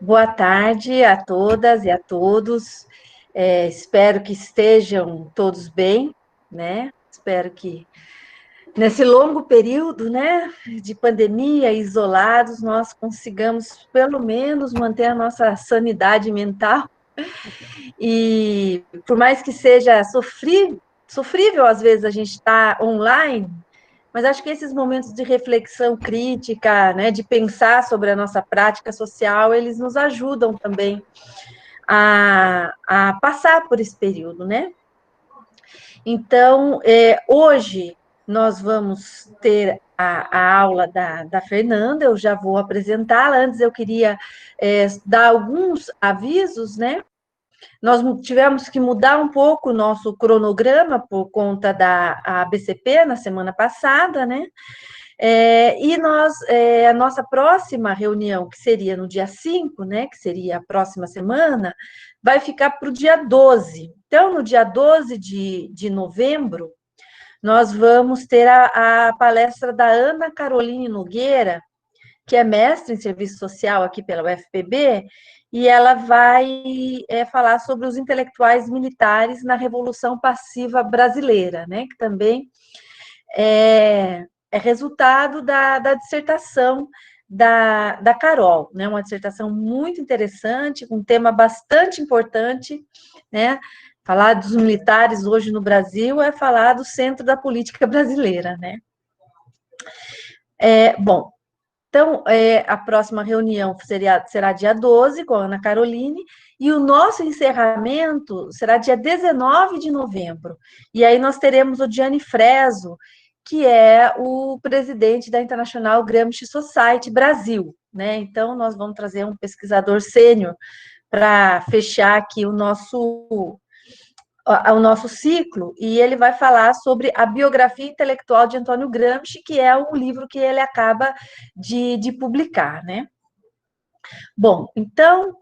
Boa tarde a todas e a todos. Espero que estejam todos bem, né? Espero que nesse longo período, né, de pandemia, isolados, nós consigamos pelo menos manter a nossa sanidade mental. E por mais que seja sofrível às vezes a gente estar online, mas acho que esses momentos de reflexão crítica, né, de pensar sobre a nossa prática social, eles nos ajudam também a passar por esse período, né? Então, hoje nós vamos ter a aula da Fernanda, eu já vou apresentá-la. Antes eu queria dar alguns avisos, né? Nós tivemos que mudar um pouco o nosso cronograma por conta da ABCP na semana passada, né? A nossa próxima reunião, que seria no dia 5, né, que seria a próxima semana, vai ficar para o dia 12. Então, no dia 12 de novembro, nós vamos ter a palestra da Ana Caroline Nogueira, que é mestre em serviço social aqui pela UFPB, e ela vai falar sobre os intelectuais militares na Revolução Passiva Brasileira, né, que também é resultado da dissertação da Carol, né? Uma dissertação muito interessante, um tema bastante importante, né? Falar dos militares hoje no Brasil é falar do centro da política brasileira, né? Bom, então, a próxima reunião será dia 12, com a Ana Caroline, e o nosso encerramento será dia 19 de novembro. E aí nós teremos o Gianni Freso, que é o presidente da International Gramsci Society Brasil, né? Então, nós vamos trazer um pesquisador sênior para fechar aqui o nosso ciclo, e ele vai falar sobre a biografia intelectual de Antônio Gramsci, que é um livro que ele acaba de publicar, né? Bom, então,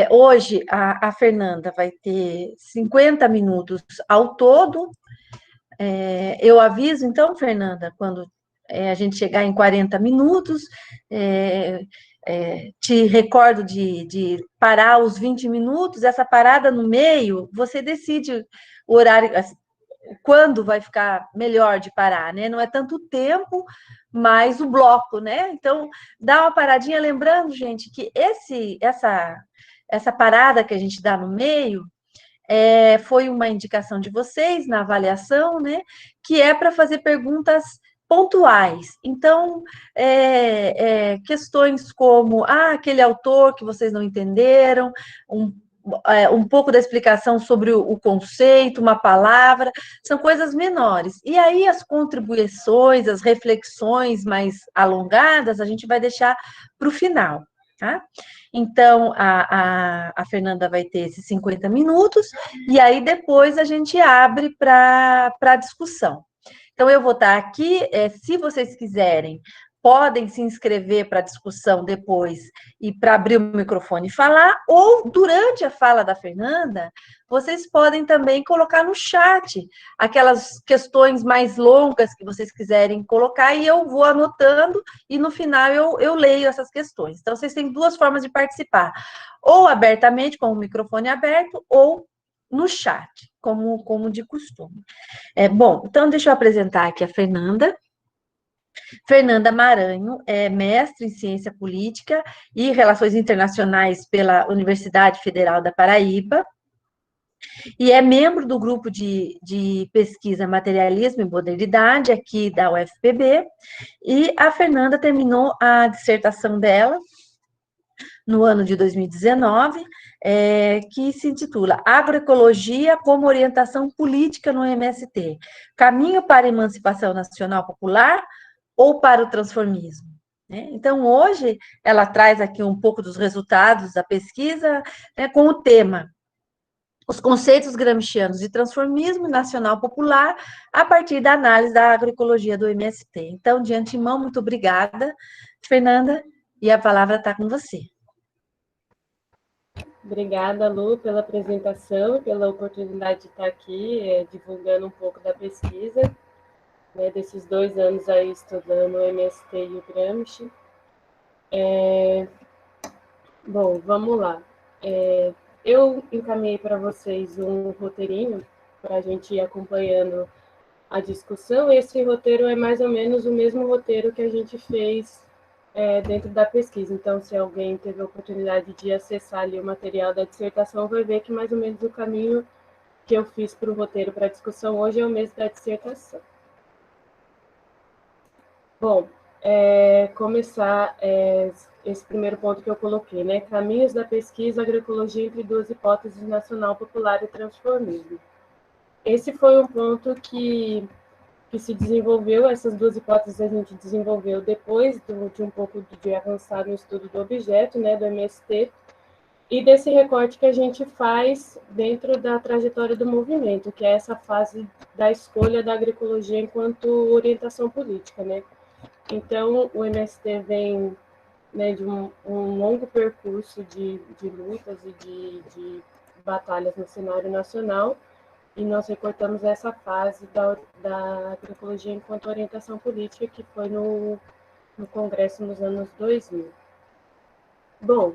hoje a Fernanda vai ter 50 minutos ao todo. Eu aviso, então, Fernanda, quando a gente chegar em 40 minutos, te recordo de parar os 20 minutos, essa parada no meio, você decide o horário, quando vai ficar melhor de parar, né? Não é tanto tempo, mas o bloco, né? Então, dá uma paradinha, lembrando, gente, que essa parada que a gente dá no meio foi uma indicação de vocês na avaliação, né? Que é para fazer perguntas pontuais. Então, questões como aquele autor que vocês não entenderam, um pouco da explicação sobre o conceito, uma palavra, são coisas menores. E aí as contribuições, as reflexões mais alongadas, a gente vai deixar para o final, tá? Então, a Fernanda vai ter esses 50 minutos, e aí depois a gente abre para discussão. Então, eu vou estar aqui, se vocês quiserem, podem se inscrever para a discussão depois e para abrir o microfone e falar, ou durante a fala da Fernanda, vocês podem também colocar no chat aquelas questões mais longas que vocês quiserem colocar, e eu vou anotando, e no final eu leio essas questões. Então, vocês têm duas formas de participar, ou abertamente, com o microfone aberto, ou no chat, como de costume. Bom, então deixa eu apresentar aqui a Fernanda. Fernanda Maranho é mestre em Ciência Política e Relações Internacionais pela Universidade Federal da Paraíba e é membro do grupo de pesquisa Materialismo e Modernidade aqui da UFPB. E a Fernanda terminou a dissertação dela no ano de 2019, que se intitula Agroecologia como Orientação Política no MST, Caminho para a Emancipação Nacional Popular ou para o Transformismo? Então, hoje, ela traz aqui um pouco dos resultados da pesquisa, né, com o tema Os conceitos gramscianos de transformismo nacional popular a partir da análise da agroecologia do MST. Então, de antemão, muito obrigada, Fernanda, e a palavra está com você. Obrigada, Lu, pela apresentação e pela oportunidade de estar aqui divulgando um pouco da pesquisa, né, desses 2 anos aí estudando o MST e o Gramsci. Bom, vamos lá. Eu encaminhei para vocês um roteirinho para a gente ir acompanhando a discussão. Esse roteiro é mais ou menos o mesmo roteiro que a gente fez dentro da pesquisa. Então, se alguém teve a oportunidade de acessar ali o material da dissertação, vai ver que mais ou menos o caminho que eu fiz para o roteiro para a discussão hoje é o mesmo da dissertação. Bom, começar esse primeiro ponto que eu coloquei, né? Caminhos da pesquisa, agroecologia entre duas hipóteses, nacional, popular e transformismo. Esse foi um ponto que se desenvolveu, essas duas hipóteses a gente desenvolveu depois de um pouco de avançar no estudo do objeto, né, do MST, e desse recorte que a gente faz dentro da trajetória do movimento, que é essa fase da escolha da agroecologia enquanto orientação política, né? Então, o MST vem, né, de um longo percurso de lutas e de batalhas no cenário nacional, e nós recortamos essa fase da agroecologia enquanto orientação política, que foi no Congresso nos anos 2000. Bom,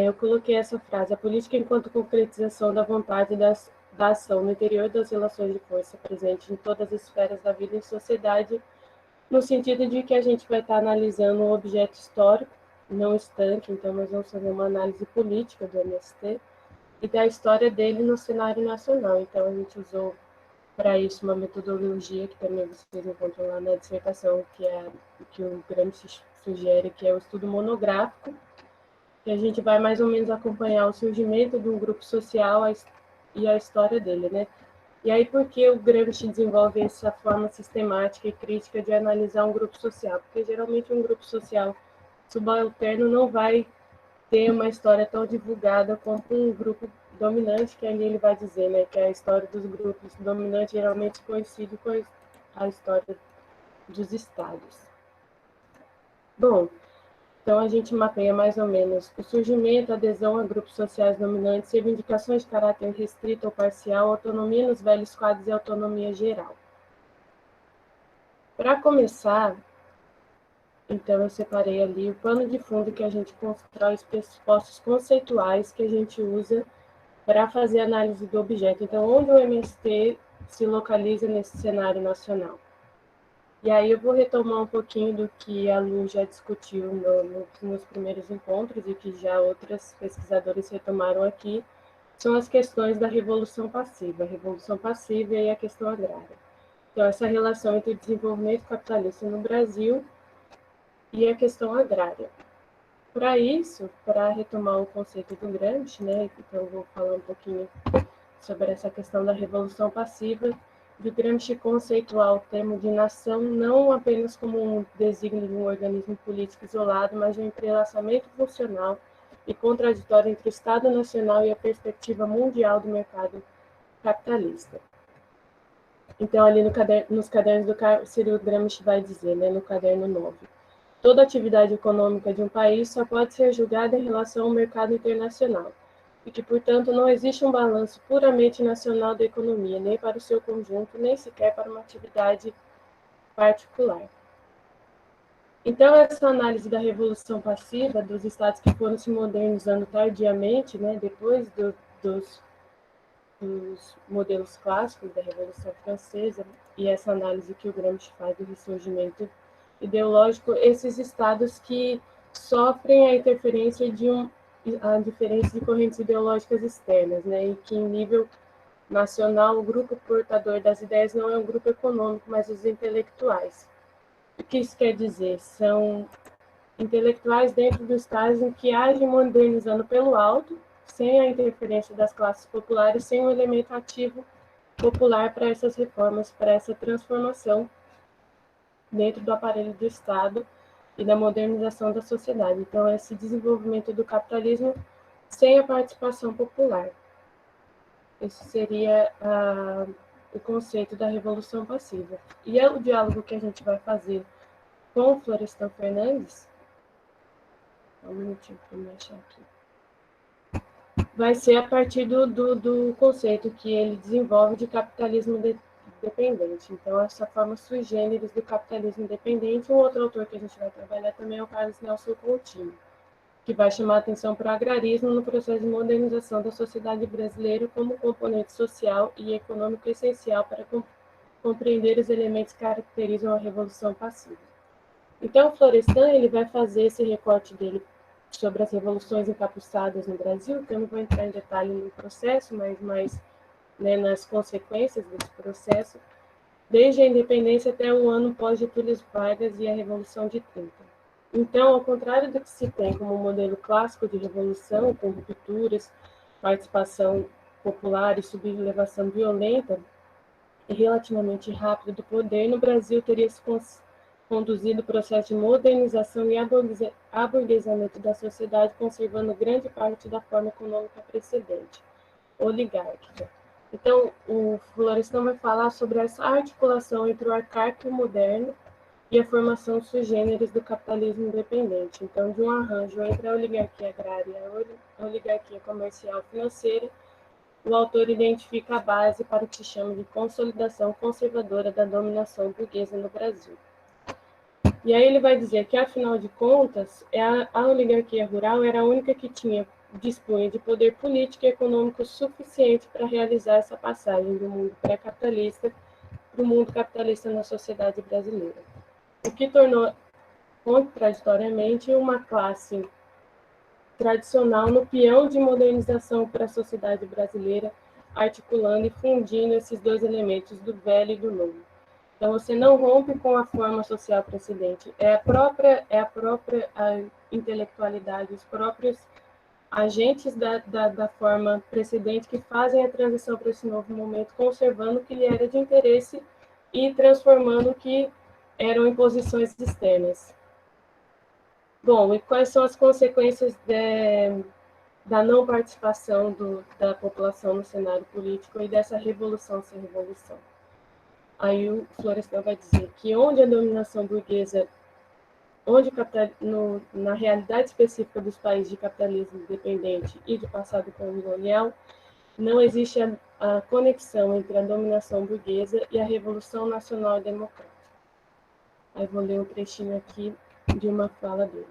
eu coloquei essa frase: a política enquanto concretização da vontade da ação no interior das relações de força presente em todas as esferas da vida em sociedade, no sentido de que a gente vai estar analisando um objeto histórico, não estanque, então nós vamos fazer uma análise política do MST e da história dele no cenário nacional. Então a gente usou para isso uma metodologia que também vocês encontram lá na dissertação, que é o que o Gramsci sugere, que é o estudo monográfico, que a gente vai mais ou menos acompanhar o surgimento de um grupo social e a história dele, né? E aí, por que o Gramsci desenvolve essa forma sistemática e crítica de analisar um grupo social? Porque geralmente um grupo social subalterno não vai ter uma história tão divulgada como um grupo dominante, que ali ele vai dizer, né, que a história dos grupos dominantes geralmente coincide com a história dos estados. Bom, então a gente mapeia mais ou menos o surgimento, adesão a grupos sociais dominantes, reivindicações de caráter restrito ou parcial, autonomia nos velhos quadros e autonomia geral. Para começar, então eu separei ali o pano de fundo que a gente constrói, os pressupostos conceituais que a gente usa para fazer análise do objeto. Então, onde o MST se localiza nesse cenário nacional? E aí eu vou retomar um pouquinho do que a Lu já discutiu nos primeiros encontros e que já outras pesquisadoras retomaram aqui, são as questões da revolução passiva e a questão agrária. Então, essa relação entre o desenvolvimento capitalista no Brasil e a questão agrária. Para isso, para retomar o conceito do Gramsci, né, então eu vou falar um pouquinho sobre essa questão da revolução passiva, do Gramsci conceituar o termo de nação não apenas como um desígnio de um organismo político isolado, mas de um entrelaçamento funcional e contraditório entre o Estado Nacional e a perspectiva mundial do mercado capitalista. Então, ali nos cadernos do Círio Gramsci vai dizer, né, no caderno 9, toda atividade econômica de um país só pode ser julgada em relação ao mercado internacional, e que, portanto, não existe um balanço puramente nacional da economia, nem para o seu conjunto, nem sequer para uma atividade particular. Então, essa análise da revolução passiva dos estados que foram se modernizando tardiamente, né, depois dos modelos clássicos da Revolução Francesa, e essa análise que o Gramsci faz do ressurgimento ideológico, esses estados que sofrem a interferência a diferença de correntes ideológicas externas, né, e que em nível nacional o grupo portador das ideias não é um grupo econômico, mas os intelectuais. O que isso quer dizer? São intelectuais dentro do estágio em que agem modernizando pelo alto, sem a interferência das classes populares, sem um elemento ativo popular para essas reformas, para essa transformação dentro do aparelho do Estado e da modernização da sociedade. Então, esse desenvolvimento do capitalismo sem a participação popular. Esse seria o conceito da revolução passiva. E é o diálogo que a gente vai fazer com o Florestan Fernandes. Um minutinho para me achar aqui. Vai ser a partir do conceito que ele desenvolve de capitalismo dependente. Então, essa forma sui generis do capitalismo dependente. Um outro autor que a gente vai trabalhar também é o Carlos Nelson Coutinho, que vai chamar a atenção para o agrarismo no processo de modernização da sociedade brasileira como componente social e econômico essencial para compreender os elementos que caracterizam a Revolução Passiva. Então, o Florestan ele vai fazer esse recorte dele sobre as revoluções encapuçadas no Brasil, que eu não vou entrar em detalhe no processo, mas mais né, nas consequências desse processo, desde a independência até o ano pós-Getúlio Vargas e a Revolução de 30. Então, ao contrário do que se tem como modelo clássico de revolução, com rupturas, participação popular e sublevação violenta e relativamente rápida do poder, no Brasil teria se conduzido o processo de modernização e aburguesamento da sociedade, conservando grande parte da forma econômica precedente, oligárquica. Então, o Florestan vai falar sobre essa articulação entre o arcaico e o moderno e a formação sui generis do capitalismo independente. Então, de um arranjo entre a oligarquia agrária e a oligarquia comercial financeira, o autor identifica a base para o que se chama de consolidação conservadora da dominação burguesa no Brasil. E aí ele vai dizer que, afinal de contas, a oligarquia rural era a única que dispunha de poder político e econômico suficiente para realizar essa passagem do mundo pré-capitalista para o mundo capitalista na sociedade brasileira, o que tornou, contraditoriamente, uma classe tradicional no peão de modernização para a sociedade brasileira, articulando e fundindo esses dois elementos do velho e do novo. Então, você não rompe com a forma social precedente. É a própria a intelectualidade, os próprios agentes da forma precedente que fazem a transição para esse novo momento, conservando o que lhe era de interesse e transformando o que eram imposições externas. Bom, e quais são as consequências da não participação da população no cenário político e dessa revolução sem revolução? Aí o Florestan vai dizer que onde a dominação burguesa, na realidade específica dos países de capitalismo independente e de passado colonial, não existe a conexão entre a dominação burguesa e a Revolução Nacional Democrática. Aí vou ler um trechinho aqui de uma fala dele.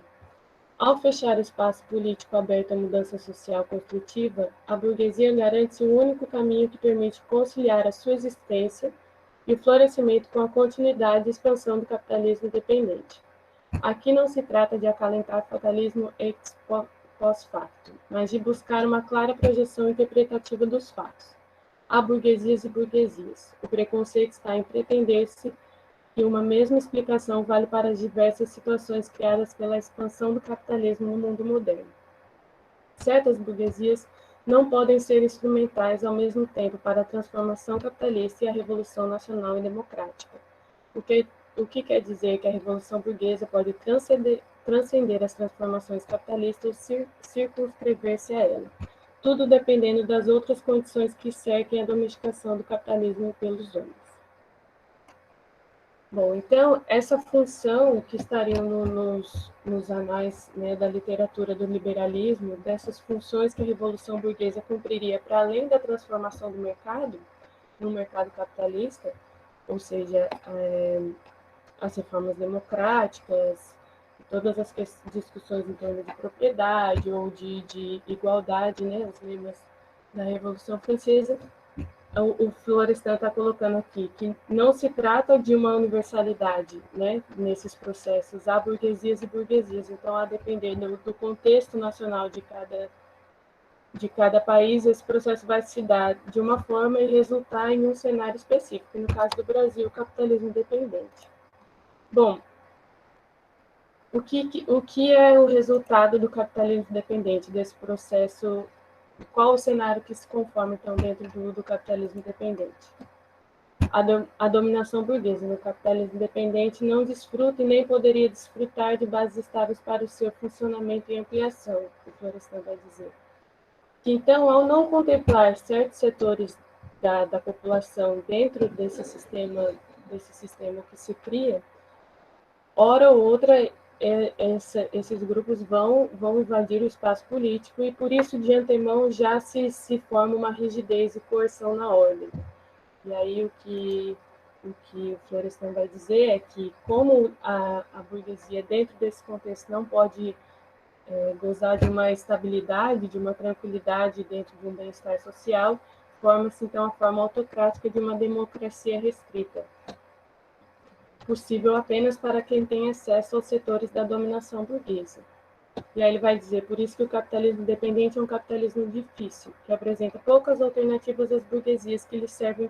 Ao fechar o espaço político aberto à mudança social construtiva, a burguesia garante o único caminho que permite conciliar a sua existência e o florescimento com a continuidade e expansão do capitalismo independente. Aqui não se trata de acalentar fatalismo ex post facto, mas de buscar uma clara projeção interpretativa dos fatos. Há burguesias e burguesias. O preconceito está em pretender-se que uma mesma explicação vale para as diversas situações criadas pela expansão do capitalismo no mundo moderno. Certas burguesias não podem ser instrumentais ao mesmo tempo para a transformação capitalista e a revolução nacional e democrática. O que quer dizer que a revolução burguesa pode transcender as transformações capitalistas ou circunscrever-se a ela, tudo dependendo das outras condições que cerquem a domesticação do capitalismo pelos homens. Bom, então, essa função que estariam nos anais, né, da literatura do liberalismo, dessas funções que a Revolução Burguesa cumpriria para além da transformação do mercado, no mercado capitalista, ou seja, as reformas democráticas, todas as discussões em torno de propriedade ou de igualdade, né, os lemas da Revolução Francesa, o Florestan está colocando aqui que não se trata de uma universalidade, né, nesses processos. Há burguesias e burguesias, então, a depender do contexto nacional de cada país, esse processo vai se dar de uma forma e resultar em um cenário específico. No caso do Brasil, o capitalismo independente. Bom, o que é o resultado do capitalismo independente, desse processo? Qual o cenário que se conforma, então, dentro do capitalismo independente? A dominação burguesa no capitalismo independente não desfruta e nem poderia desfrutar de bases estáveis para o seu funcionamento e ampliação, o Florestan vai dizer. Então, ao não contemplar certos setores da população dentro desse sistema que se cria, hora ou outra, esses grupos vão invadir o espaço político e, por isso, de antemão, já se forma uma rigidez e coerção na ordem. E aí o que o Florestan vai dizer é que, como a burguesia, dentro desse contexto, não pode gozar de uma estabilidade, de uma tranquilidade dentro de um bem-estar social, forma-se, então, a forma autocrática de uma democracia restrita, possível apenas para quem tem acesso aos setores da dominação burguesa. E aí ele vai dizer, por isso que o capitalismo dependente é um capitalismo difícil, que apresenta poucas alternativas às burguesias que lhe servem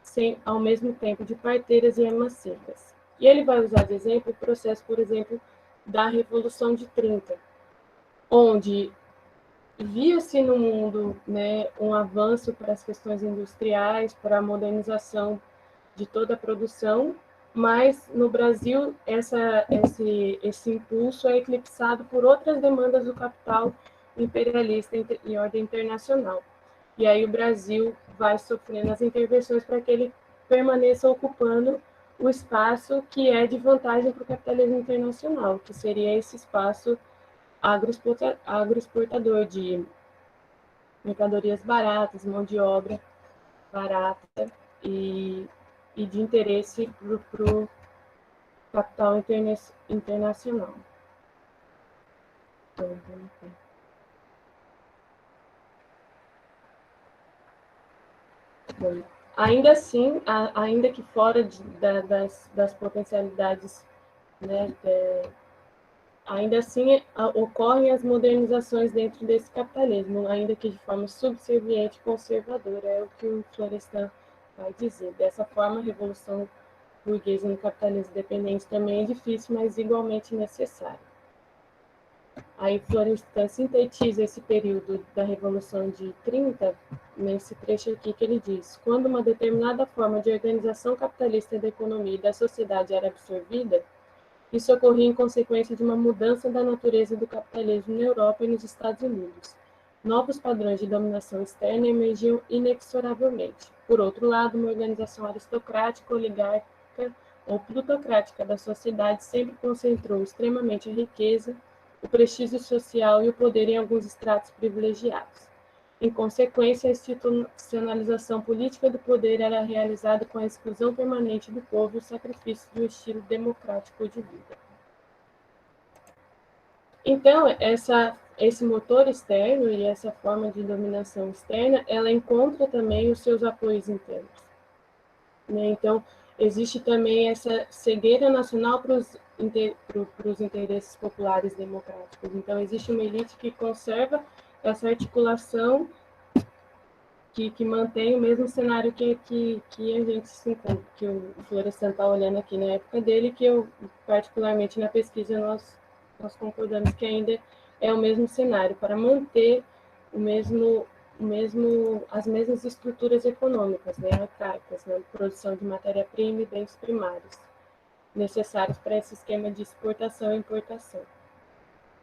sem, ao mesmo tempo, de parteiras e armas secas. E ele vai usar de exemplo o processo, por exemplo, da Revolução de 30, onde via-se no mundo, né, um avanço para as questões industriais, para a modernização de toda a produção, mas no Brasil esse impulso é eclipsado por outras demandas do capital imperialista em ordem internacional. E aí o Brasil vai sofrendo as intervenções para que ele permaneça ocupando o espaço que é de vantagem para o capitalismo internacional, que seria esse espaço agroexportador de mercadorias baratas, mão de obra barata e de interesse para o capital internacional. Bom, ainda assim, ainda que fora das potencialidades, né, ainda assim ocorrem as modernizações dentro desse capitalismo, ainda que de forma subserviente e conservadora, é o que o Florestan vai dizer. Dessa forma, a revolução burguesa no capitalismo dependente também é difícil, mas igualmente necessária. Aí Florestan sintetiza esse período da Revolução de 30 nesse trecho aqui que ele diz: quando uma determinada forma de organização capitalista da economia e da sociedade era absorvida, isso ocorria em consequência de uma mudança da natureza do capitalismo na Europa e nos Estados Unidos. Novos padrões de dominação externa emergiam inexoravelmente. Por outro lado, uma organização aristocrática, oligárquica ou plutocrática da sociedade sempre concentrou extremamente a riqueza, o prestígio social e o poder em alguns estratos privilegiados. Em consequência, a institucionalização política do poder era realizada com a exclusão permanente do povo e o sacrifício de um estilo democrático de vida. Então, esse motor externo e essa forma de dominação externa, ela encontra também os seus apoios internos. Né? Então, existe também essa cegueira nacional para os interesses populares democráticos. Então, existe uma elite que conserva essa articulação que mantém o mesmo cenário que a gente se encontra, que o Florestan está olhando aqui na época dele, que eu, particularmente na pesquisa, nós concordamos que ainda é o mesmo cenário, para manter as mesmas estruturas econômicas, né, arcaicas, né, produção de matéria-prima e bens primários, necessários para esse esquema de exportação e importação.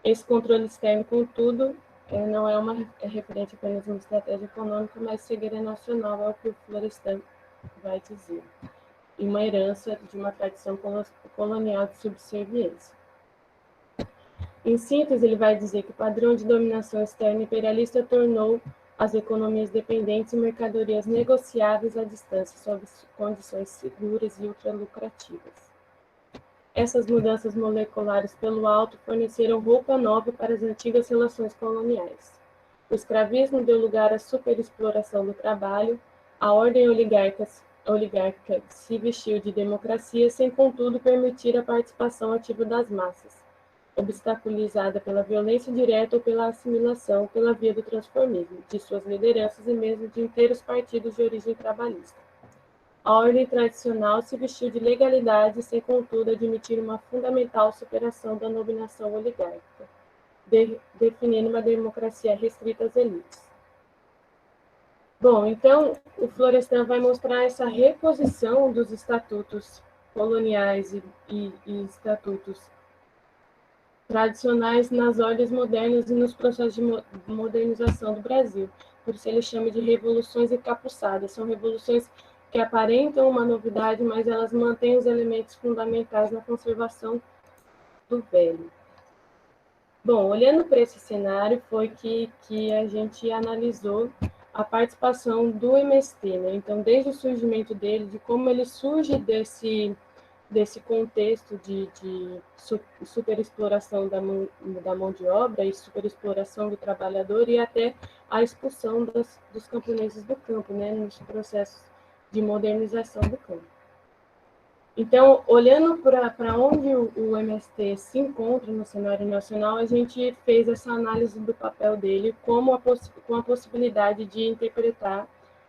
Esse controle externo, contudo, não é referente apenas a uma estratégia econômica, mas cegueira nacional, é o que o Florestan vai dizer, e uma herança de uma tradição colonial de subserviência. Em síntese, ele vai dizer que o padrão de dominação externa imperialista tornou as economias dependentes e mercadorias negociáveis à distância, sob condições seguras e ultralucrativas. Essas mudanças moleculares pelo alto forneceram roupa nova para as antigas relações coloniais. O escravismo deu lugar à superexploração do trabalho, a ordem oligárquica se vestiu de democracia sem, contudo, permitir a participação ativa das massas, obstaculizada pela violência direta ou pela assimilação pela via do transformismo, de suas lideranças e mesmo de inteiros partidos de origem trabalhista. A ordem tradicional se vestiu de legalidade sem, contudo, admitir uma fundamental superação da dominação oligárquica, definindo uma democracia restrita às elites. Bom, então, o Florestan vai mostrar essa reposição dos estatutos coloniais e estatutos tradicionais nas ordens modernas e nos processos de modernização do Brasil. Por isso ele chama de revoluções encapuçadas. São revoluções que aparentam uma novidade, mas elas mantêm os elementos fundamentais na conservação do velho. Bom, olhando para esse cenário, foi que a gente analisou a participação do MST, né? Então, desde o surgimento dele, de como ele surge desse contexto de superexploração da mão de obra e superexploração do trabalhador e até a expulsão dos camponeses do campo, né, nos processos de modernização do campo. Então, olhando para onde o MST se encontra no cenário nacional, a gente fez essa análise do papel dele com a possibilidade de interpretar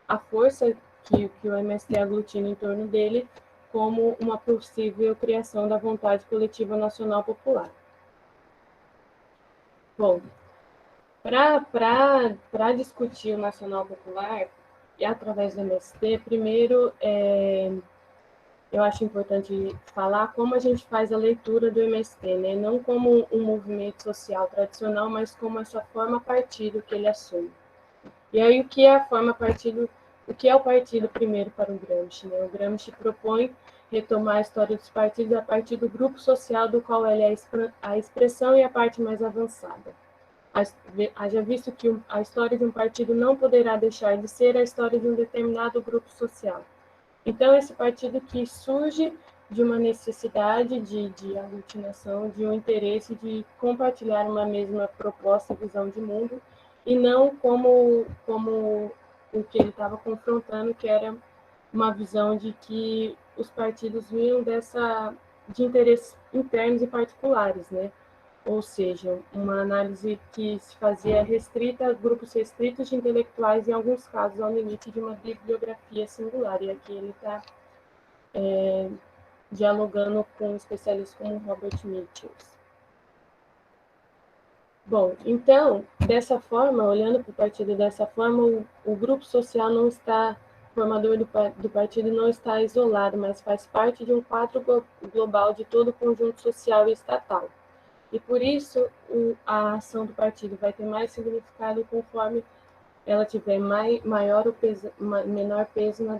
a força que o MST aglutina em torno dele como uma possível criação da vontade coletiva nacional popular. Bom, para discutir o nacional popular, e através do MST, primeiro, eu acho importante falar como a gente faz a leitura do MST, né? Não como um movimento social tradicional, mas como essa forma partido que ele assume. E aí, o que é a forma partido? O que é o partido primeiro para o Gramsci? Né? O Gramsci propõe retomar a história dos partidos a partir do grupo social do qual ele é a expressão e a parte mais avançada. Haja visto que a história de um partido não poderá deixar de ser a história de um determinado grupo social. Então, esse partido que surge de uma necessidade de aglutinação, de um interesse de compartilhar uma mesma proposta e visão de mundo, e não como o que ele estava confrontando, que era uma visão de que os partidos vinham de interesses internos e particulares, né? Ou seja, uma análise que se fazia restrita a grupos restritos de intelectuais, em alguns casos ao limite de uma bibliografia singular. E aqui ele está dialogando com especialistas como Robert Mitchells. Bom, então, dessa forma, olhando para o partido dessa forma, o grupo social não está, o formador do partido não está isolado, mas faz parte de um quadro global de todo o conjunto social e estatal. E por isso a ação do partido vai ter mais significado conforme ela tiver menor peso na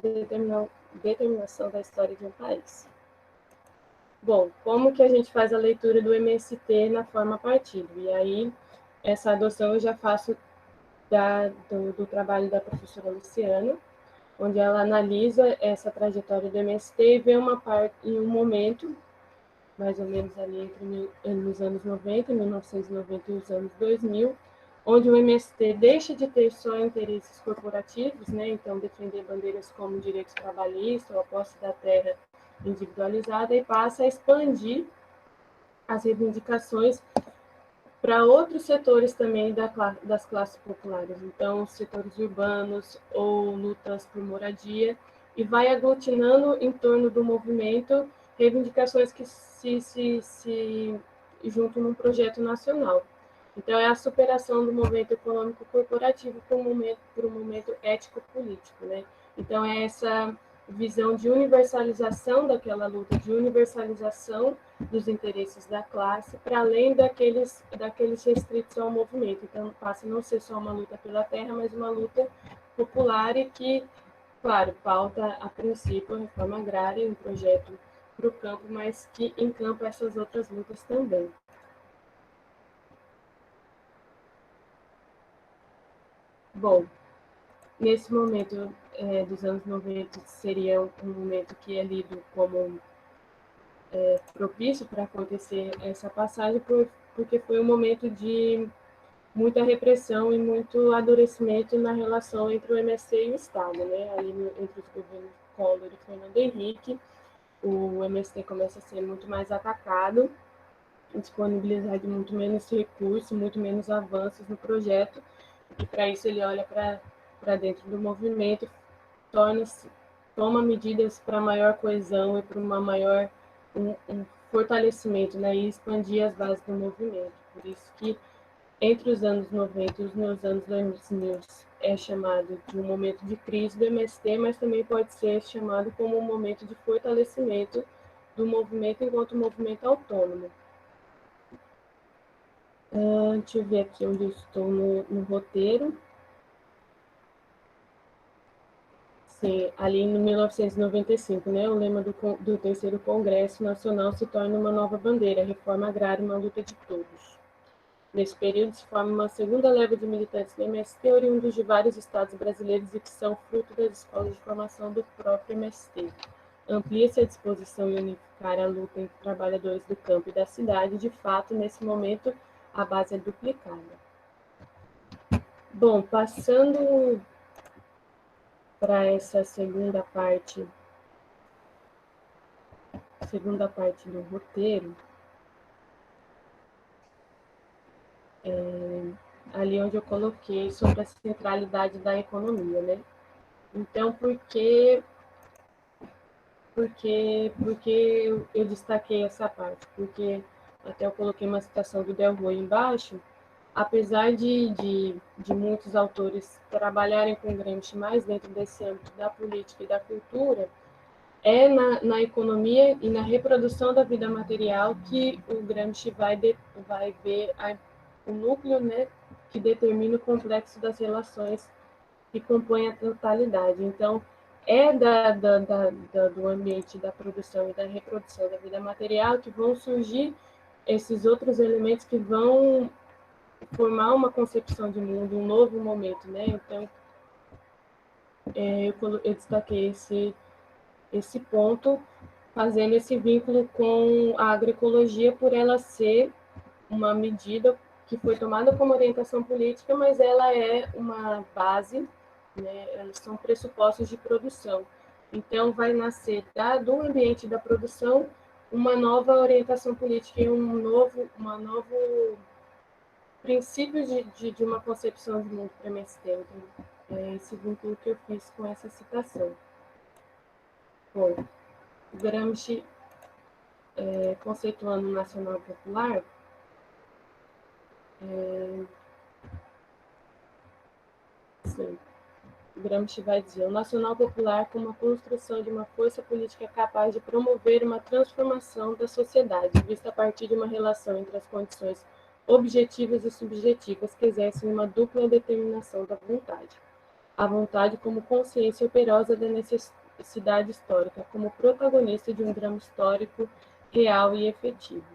determinação da história de um país. Bom, como que a gente faz a leitura do MST na forma partido? E aí, essa adoção eu já faço do trabalho da professora Luciana, onde ela analisa essa trajetória do MST e vê uma parte em um momento, mais ou menos ali nos anos 90, 1990 e os anos 2000, onde o MST deixa de ter só interesses corporativos, né? Então defender bandeiras como direitos trabalhistas ou a posse da terra individualizada, e passa a expandir as reivindicações para outros setores também das classes populares, então setores urbanos ou lutas por moradia, e vai aglutinando em torno do movimento reivindicações que se juntam num projeto nacional. Então, é a superação do movimento econômico corporativo por um momento ético-político, né? Então, é essa visão de universalização daquela luta, de universalização dos interesses da classe, para além daqueles restritos ao movimento. Então, passa a não ser só uma luta pela terra, mas uma luta popular e que, claro, pauta, a princípio, a reforma agrária, um projeto para o campo, mas que encampa essas outras lutas também. Bom, nesse momento dos anos 90, seria um momento que é lido como propício para acontecer essa passagem, porque foi um momento de muita repressão e muito adoecimento na relação entre o MST e o Estado, né? Ali entre os governos Collor e Fernando Henrique, o MST começa a ser muito mais atacado, disponibilizar de muito menos recursos, muito menos avanços no projeto, e para isso ele olha para dentro do movimento, toma medidas para maior coesão e para um fortalecimento, né, e expandir as bases do movimento. Por isso que entre os anos 90 e os anos 2000 é chamado de um momento de crise do MST, mas também pode ser chamado como um momento de fortalecimento do movimento enquanto movimento autônomo. Deixa eu ver aqui onde eu estou no roteiro. Sim, ali em 1995, né, o lema do terceiro Congresso Nacional se torna uma nova bandeira, reforma agrária, uma luta de todos. Nesse período se forma uma segunda leva de militantes do MST, oriundos de vários estados brasileiros e que são fruto das escolas de formação do próprio MST. amplia-se a disposição e unificar a luta entre trabalhadores do campo e da cidade. De fato, nesse momento, a base é duplicada. Bom, passando para essa segunda parte do roteiro, ali onde eu coloquei sobre a centralidade da economia, né? Então, por que eu destaquei essa parte? Porque até eu coloquei uma citação do Delvaux embaixo. Apesar de muitos autores trabalharem com Gramsci mais dentro desse âmbito da política e da cultura, é na economia e na reprodução da vida material que o Gramsci vai ver o núcleo, né, que determina o complexo das relações que compõem a totalidade. Então, é do ambiente da produção e da reprodução da vida material que vão surgir esses outros elementos que vão formar uma concepção de mundo, um novo momento, né? Então, eu destaquei esse ponto, fazendo esse vínculo com a agroecologia, por ela ser uma medida que foi tomada como orientação política, mas ela é uma base, né? Elas são pressupostos de produção. Então, vai nascer do ambiente da produção uma nova orientação política e uma novo princípios de uma concepção de mundo para MST. Então, é esse vínculo que eu fiz com essa citação. Bom, Gramsci, conceituando o nacional popular, sim, Gramsci vai dizer: o nacional popular como a construção de uma força política capaz de promover uma transformação da sociedade, vista a partir de uma relação entre as condições objetivas e subjetivas que exercem uma dupla determinação da vontade. A vontade como consciência operosa da necessidade histórica, como protagonista de um drama histórico real e efetivo.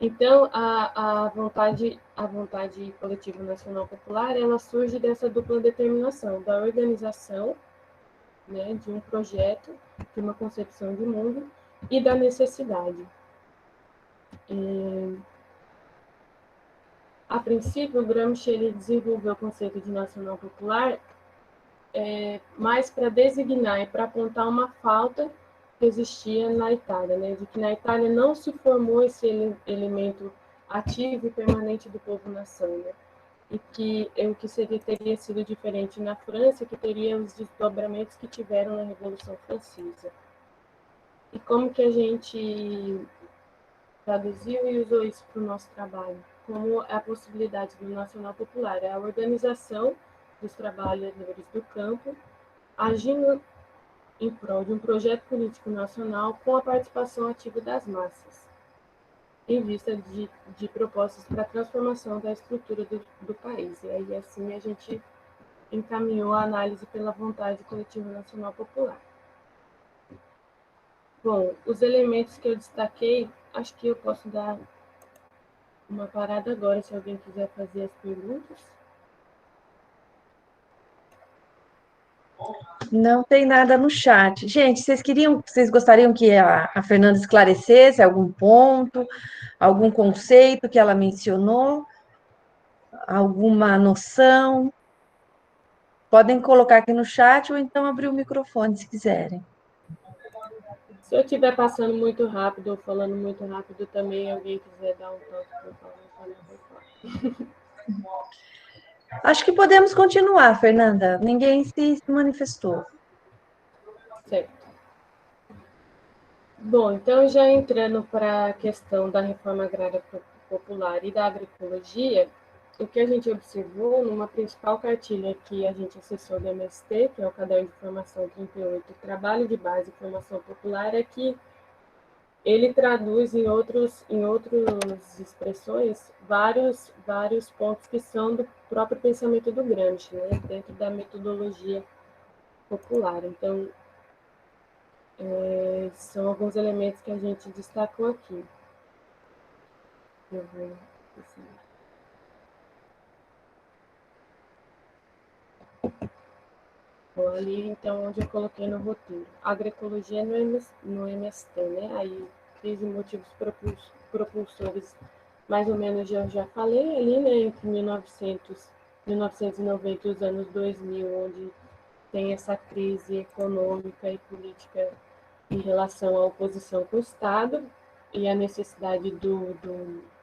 Então, a vontade coletiva nacional popular, ela surge dessa dupla determinação, da organização, né, de um projeto, de uma concepção de mundo, e da necessidade. A princípio, o Gramsci ele desenvolveu o conceito de nacional popular mais para designar e para apontar uma falta que existia na Itália, né? De que na Itália não se formou esse elemento ativo e permanente do povo-nação, né? E que o que teria sido diferente na França, que teria os desdobramentos que tiveram na Revolução Francesa. E como que a gente traduziu e usou isso para o nosso trabalho? Como a possibilidade do nacional popular, é a organização dos trabalhadores do campo, agindo em prol de um projeto político nacional com a participação ativa das massas, em vista de propostas para a transformação da estrutura do país. E aí, assim, a gente encaminhou a análise pela vontade coletiva nacional popular. Bom, os elementos que eu destaquei, acho que eu posso dar uma parada agora, se alguém quiser fazer as perguntas. Não tem nada no chat. Gente, vocês gostariam que a Fernanda esclarecesse algum ponto, algum conceito que ela mencionou, alguma noção? Podem colocar aqui no chat ou então abrir o microfone se quiserem. Se eu estiver passando muito rápido ou falando muito rápido também, alguém quiser dar um toque para eu falar. Acho que podemos continuar, Fernanda. Ninguém se manifestou. Certo. Bom, então já entrando para a questão da reforma agrária popular e da agroecologia, o que a gente observou numa principal cartilha que a gente acessou do MST, que é o Caderno de Formação 38, Trabalho de Base e Formação Popular, é que ele traduz em outras expressões vários pontos que são do próprio pensamento do Gramsci, né, dentro da metodologia popular. Então, são alguns elementos que a gente destacou aqui. Eu vou... Bom, ali, então, onde eu coloquei no roteiro. Agroecologia no MST, né? Aí, crise e motivos propulsores, mais ou menos eu já falei ali, né? Entre 1990 e os anos 2000, onde tem essa crise econômica e política em relação à oposição com o Estado e a necessidade do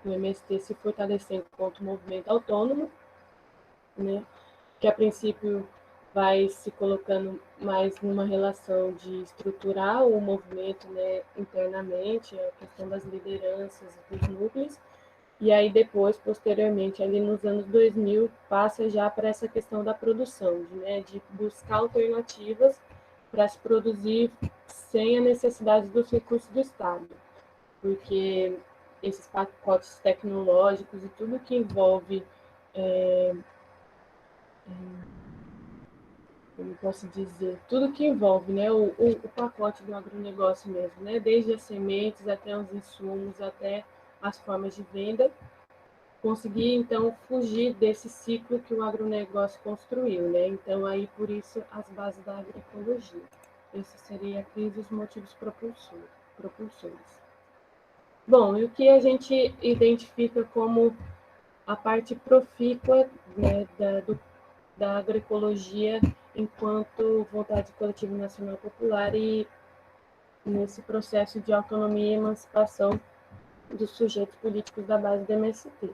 MST se fortalecer enquanto movimento autônomo, né? Que a princípio vai se colocando mais numa relação de estruturar o movimento, né, internamente, a questão das lideranças, dos núcleos, e aí depois, posteriormente, ali nos anos 2000, passa já para essa questão da produção, de buscar alternativas para se produzir sem a necessidade dos recursos do Estado, porque esses pacotes tecnológicos e tudo que envolve como posso dizer, tudo que envolve, né, o pacote do agronegócio mesmo, né, desde as sementes até os insumos, até as formas de venda, conseguir, então, fugir desse ciclo que o agronegócio construiu, né, então, aí, por isso, as bases da agroecologia. Esse seria a crise e os motivos propulsores. Bom, e o que a gente identifica como a parte profícua, né, da agroecologia enquanto vontade coletiva nacional popular e nesse processo de autonomia e emancipação dos sujeitos políticos da base do MST.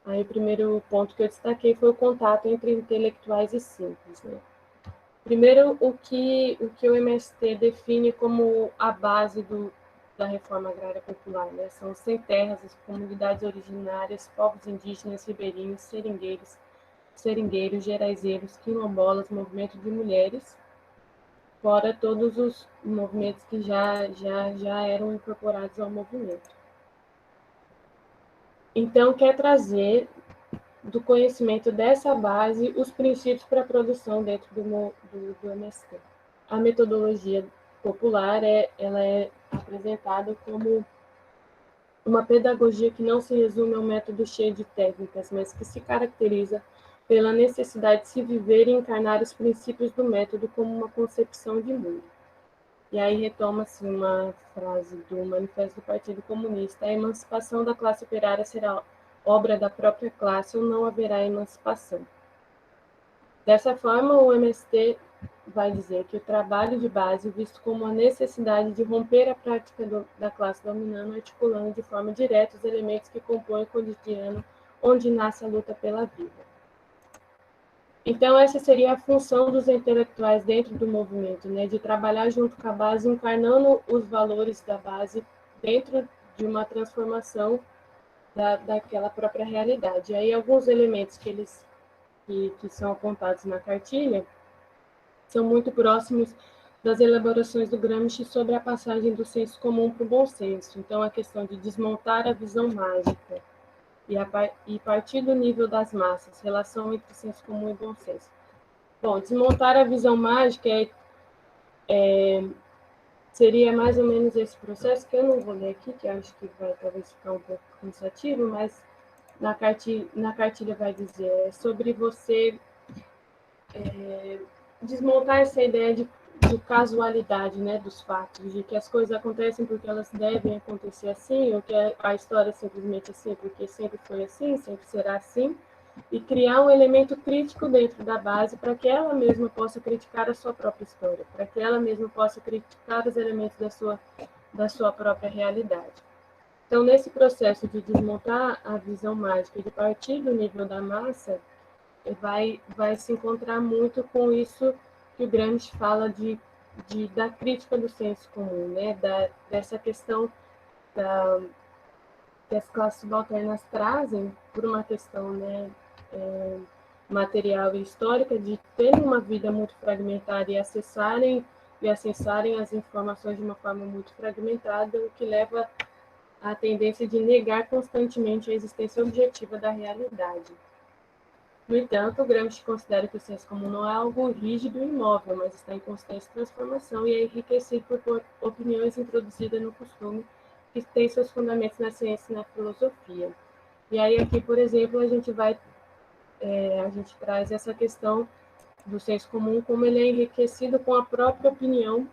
Aí o primeiro ponto que eu destaquei foi o contato entre intelectuais e simples, né? Primeiro, o que o MST define como a base da reforma agrária popular, né? São os sem terras, as comunidades originárias, povos indígenas, ribeirinhos, seringueiros, geraizeiros, quilombolas, movimento de mulheres, fora todos os movimentos que já eram incorporados ao movimento. Então, quer trazer do conhecimento dessa base os princípios para a produção dentro do MST. A metodologia popular ela é apresentada como uma pedagogia que não se resume a um método cheio de técnicas, mas que se caracteriza pela necessidade de se viver e encarnar os princípios do método como uma concepção de mundo. E aí retoma-se uma frase do Manifesto do Partido Comunista: a emancipação da classe operária será obra da própria classe ou não haverá emancipação. Dessa forma, o MST vai dizer que o trabalho de base, visto como a necessidade de romper a prática da classe dominante, articulando de forma direta os elementos que compõem o cotidiano onde nasce a luta pela vida. Então, essa seria a função dos intelectuais dentro do movimento, né, de trabalhar junto com a base, encarnando os valores da base dentro de uma transformação daquela própria realidade. E aí, alguns elementos que são apontados na cartilha são muito próximos das elaborações do Gramsci sobre a passagem do senso comum para o bom senso. Então, a questão de desmontar a visão mágica e partir do nível das massas, relação entre senso comum e bom senso. Bom, desmontar a visão mágica seria mais ou menos esse processo, que eu não vou ler aqui, que acho que vai talvez ficar um pouco cansativo, mas na cartilha vai dizer sobre você desmontar essa ideia de casualidade, né, dos fatos, de que as coisas acontecem porque elas devem acontecer assim, ou que a história é simplesmente assim porque sempre foi assim, sempre será assim, e criar um elemento crítico dentro da base para que ela mesma possa criticar a sua própria história, para que ela mesma possa criticar os elementos da sua própria realidade. Então, nesse processo de desmontar a visão mágica e de partir do nível da massa, vai se encontrar muito com isso que o Gramsci fala da crítica do senso comum, né? Dessa questão que as classes subalternas trazem por uma questão, né, material e histórica, de terem uma vida muito fragmentada e acessarem as informações de uma forma muito fragmentada, o que leva à tendência de negar constantemente a existência objetiva da realidade. No entanto, Gramsci considera que o senso comum não é algo rígido e imóvel, mas está em constante transformação e é enriquecido por opiniões introduzidas no costume que têm seus fundamentos na ciência e na filosofia. E aí aqui, por exemplo, a gente traz essa questão do senso comum, como ele é enriquecido com a própria opinião,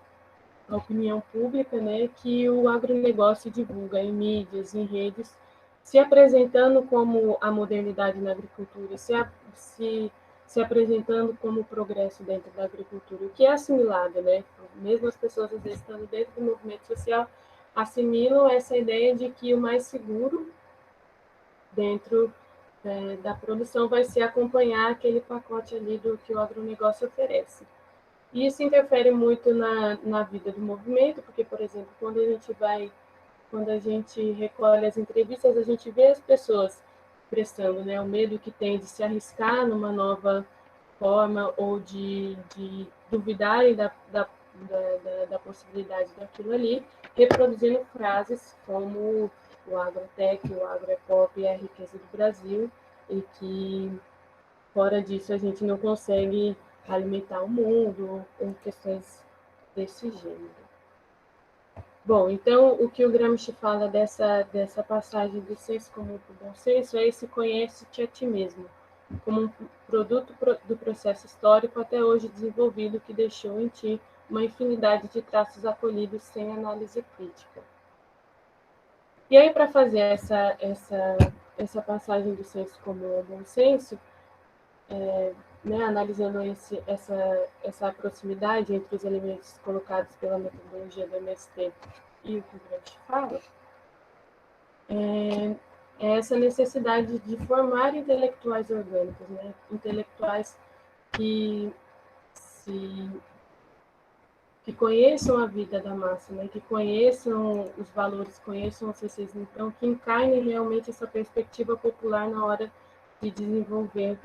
a opinião pública, né, que o agronegócio divulga em mídias, em redes, se apresentando como a modernidade na agricultura, se apresentando como o progresso dentro da agricultura, o que é assimilado, né? Mesmo as pessoas, às vezes, estando dentro do movimento social, assimilam essa ideia de que o mais seguro dentro da produção vai ser acompanhar aquele pacote ali do que o agronegócio oferece. E isso interfere muito na vida do movimento, porque, por exemplo, quando a gente recolhe as entrevistas, a gente vê as pessoas prestando, né, o medo que tem de se arriscar numa nova forma ou de duvidarem da possibilidade daquilo ali, reproduzindo frases como o agrotech, o agropop é a riqueza do Brasil, e que fora disso a gente não consegue alimentar o mundo, ou questões desse gênero. Bom, então o que o Gramsci fala dessa passagem do senso comum para o bom senso é esse conhece-te a ti mesmo, como um produto do processo histórico até hoje desenvolvido que deixou em ti uma infinidade de traços acolhidos sem análise crítica. E aí, para fazer essa passagem do senso comum ao bom senso, né, analisando essa proximidade entre os elementos colocados pela metodologia do MST e o que o Gramsci fala, é essa necessidade de formar intelectuais orgânicos, né, intelectuais que que conheçam a vida da massa, né, que conheçam os valores, conheçam os receios, então que encarnem realmente essa perspectiva popular na hora de desenvolver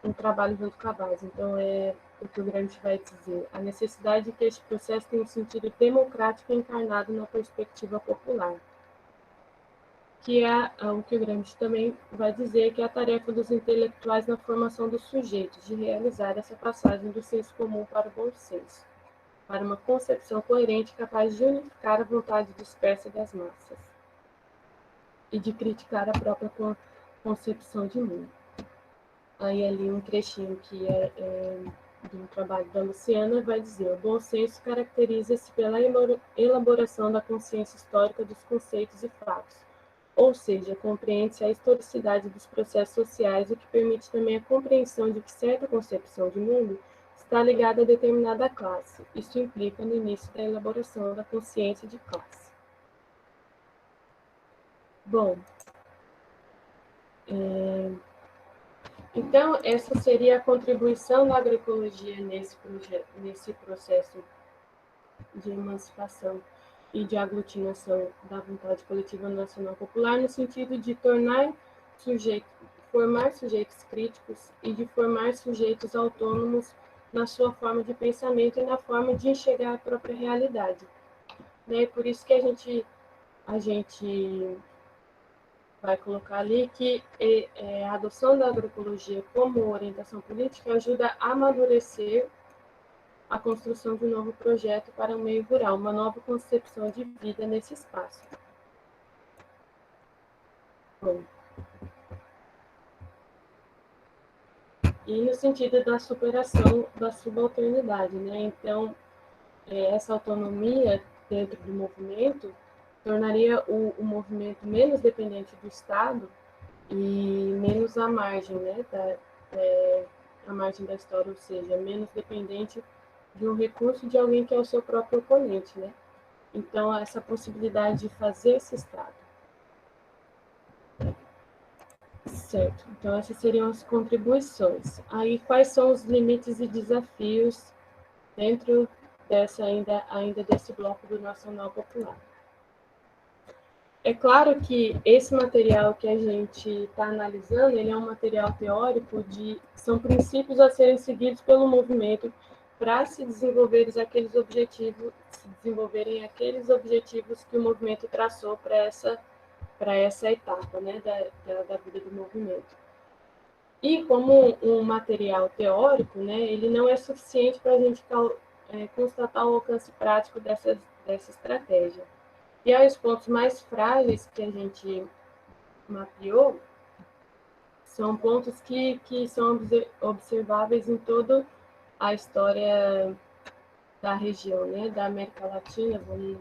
um trabalho junto com a base. Então, é o que o Gramsci vai dizer, a necessidade de que este processo tenha um sentido democrático encarnado na perspectiva popular, que é o que o Gramsci também vai dizer, que é a tarefa dos intelectuais na formação dos sujeitos, de realizar essa passagem do senso comum para o bom senso, para uma concepção coerente capaz de unificar a vontade dispersa das massas e de criticar a própria concepção de mundo. Aí ali um trechinho que é do trabalho da Luciana vai dizer: o bom senso caracteriza-se pela elaboração da consciência histórica dos conceitos e fatos, ou seja, compreende-se a historicidade dos processos sociais, o que permite também a compreensão de que certa concepção de mundo está ligada a determinada classe. Isso implica no início da elaboração da consciência de classe. Bom, então essa seria a contribuição da agroecologia nesse processo de emancipação e de aglutinação da vontade coletiva nacional popular, no sentido de formar sujeitos críticos e de formar sujeitos autônomos na sua forma de pensamento e na forma de enxergar a própria realidade. Né? Por isso que a gente vai colocar ali que a adoção da agroecologia como orientação política ajuda a amadurecer a construção de um novo projeto para o meio rural, uma nova concepção de vida nesse espaço. Bom, e no sentido da superação da subalternidade, né? Então, essa autonomia dentro do movimento tornaria o movimento menos dependente do Estado e menos à margem, né? À margem da história, ou seja, menos dependente de um recurso de alguém que é o seu próprio oponente, né? Então, essa possibilidade de fazer esse Estado. Certo. Então, essas seriam as contribuições. Aí, quais são os limites e desafios dentro ainda desse bloco do Nacional Popular? É claro que esse material que a gente está analisando, ele é um material teórico são princípios a serem seguidos pelo movimento para se desenvolverem aqueles objetivos que o movimento traçou para essa etapa, né, da vida do movimento. E como um material teórico, né, ele não é suficiente para a gente constatar o alcance prático dessa estratégia. E aí os pontos mais frágeis que a gente mapeou são pontos que são observáveis em todo a história da região, né, da América Latina, vamos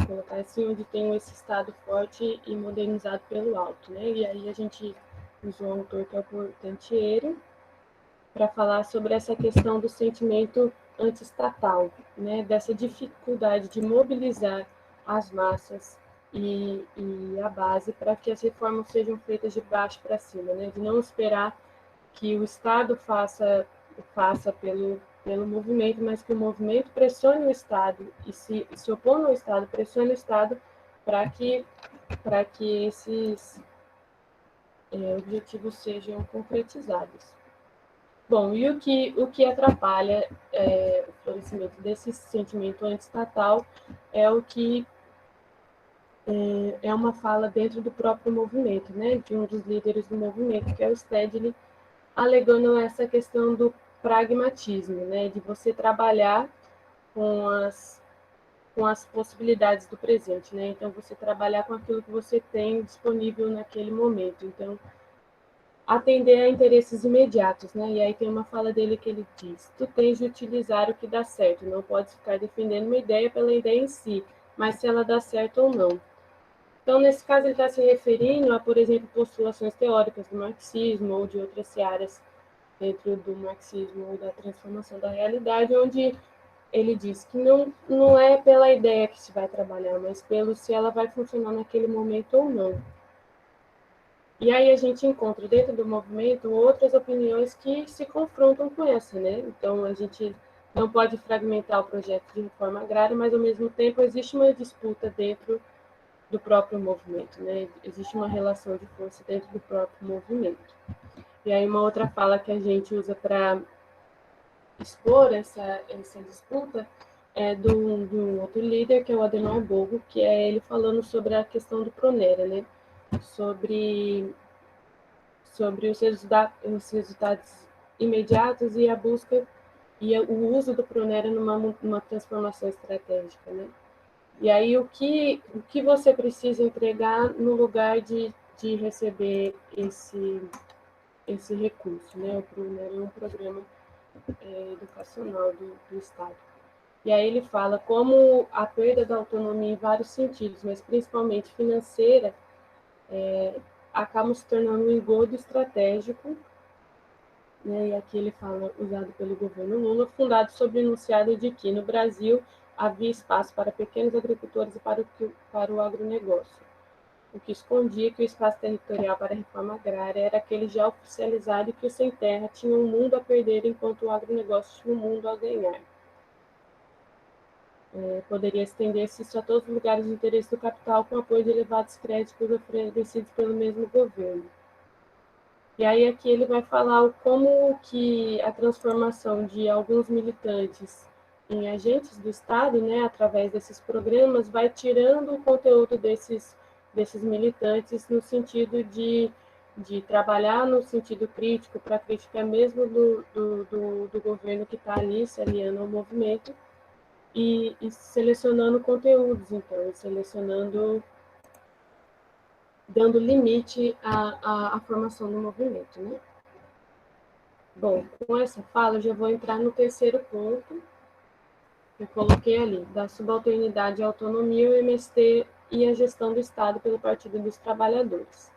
colocar assim, onde tem esse Estado forte e modernizado pelo alto, né? E aí a gente usou um autor que é o Portantieri para falar sobre essa questão do sentimento antiestatal, né? Dessa dificuldade de mobilizar as massas e a base para que as reformas sejam feitas de baixo para cima, né? De não esperar que o Estado faça pelo movimento, mas que o movimento pressione o Estado e se opondo ao Estado, pressione o Estado para que esses objetivos sejam concretizados. Bom, e o que atrapalha o florescimento desse sentimento antiestatal é o que é uma fala dentro do próprio movimento, né, de um dos líderes do movimento, que é o Stedley, alegando essa questão do pragmatismo, né, de você trabalhar com as possibilidades do presente, né? Então, você trabalhar com aquilo que você tem disponível naquele momento. Então, atender a interesses imediatos, né? E aí tem uma fala dele que ele diz: tu tens de utilizar o que dá certo, não pode ficar defendendo uma ideia pela ideia em si, mas se ela dá certo ou não. Então, nesse caso, ele está se referindo a, por exemplo, postulações teóricas do marxismo ou de outras searas dentro do marxismo ou da transformação da realidade, onde ele diz que não é pela ideia que se vai trabalhar, mas pelo se ela vai funcionar naquele momento ou não. E aí a gente encontra dentro do movimento outras opiniões que se confrontam com essa, né? Então a gente não pode fragmentar o projeto de reforma agrária, mas ao mesmo tempo existe uma disputa dentro do próprio movimento, né? Existe uma relação de força dentro do próprio movimento. E aí uma outra fala que a gente usa para expor essa disputa é do outro líder, que é o Ademar Bogo, que é ele falando sobre a questão do Pronera, né? Sobre os resultados imediatos e a busca e o uso do Pronera numa transformação estratégica, né? E aí o que você precisa entregar no lugar de receber esse recurso, né? O Pronera é um programa educacional do Estado. E aí ele fala como a perda da autonomia em vários sentidos, mas principalmente financeira, acaba se tornando um engodo estratégico, né? E aqui ele fala, usado pelo governo Lula, fundado sobre o enunciado de que no Brasil havia espaço para pequenos agricultores e para o agronegócio, o que escondia que o espaço territorial para a reforma agrária era aquele já oficializado e que o sem terra tinha um mundo a perder enquanto o agronegócio tinha um mundo a ganhar. Poderia estender-se isso a todos os lugares de interesse do capital com apoio de elevados créditos oferecidos pelo mesmo governo. E aí aqui ele vai falar como que a transformação de alguns militantes em agentes do Estado, né, através desses programas, vai tirando o conteúdo desses militantes no sentido de trabalhar no sentido crítico, para criticar mesmo do governo que está ali se aliando ao movimento, e selecionando conteúdos, então, dando limite à formação do movimento, né? Bom, com essa fala, eu já vou entrar no terceiro ponto que eu coloquei ali, da subalternidade à autonomia, o MST e a gestão do Estado pelo Partido dos Trabalhadores.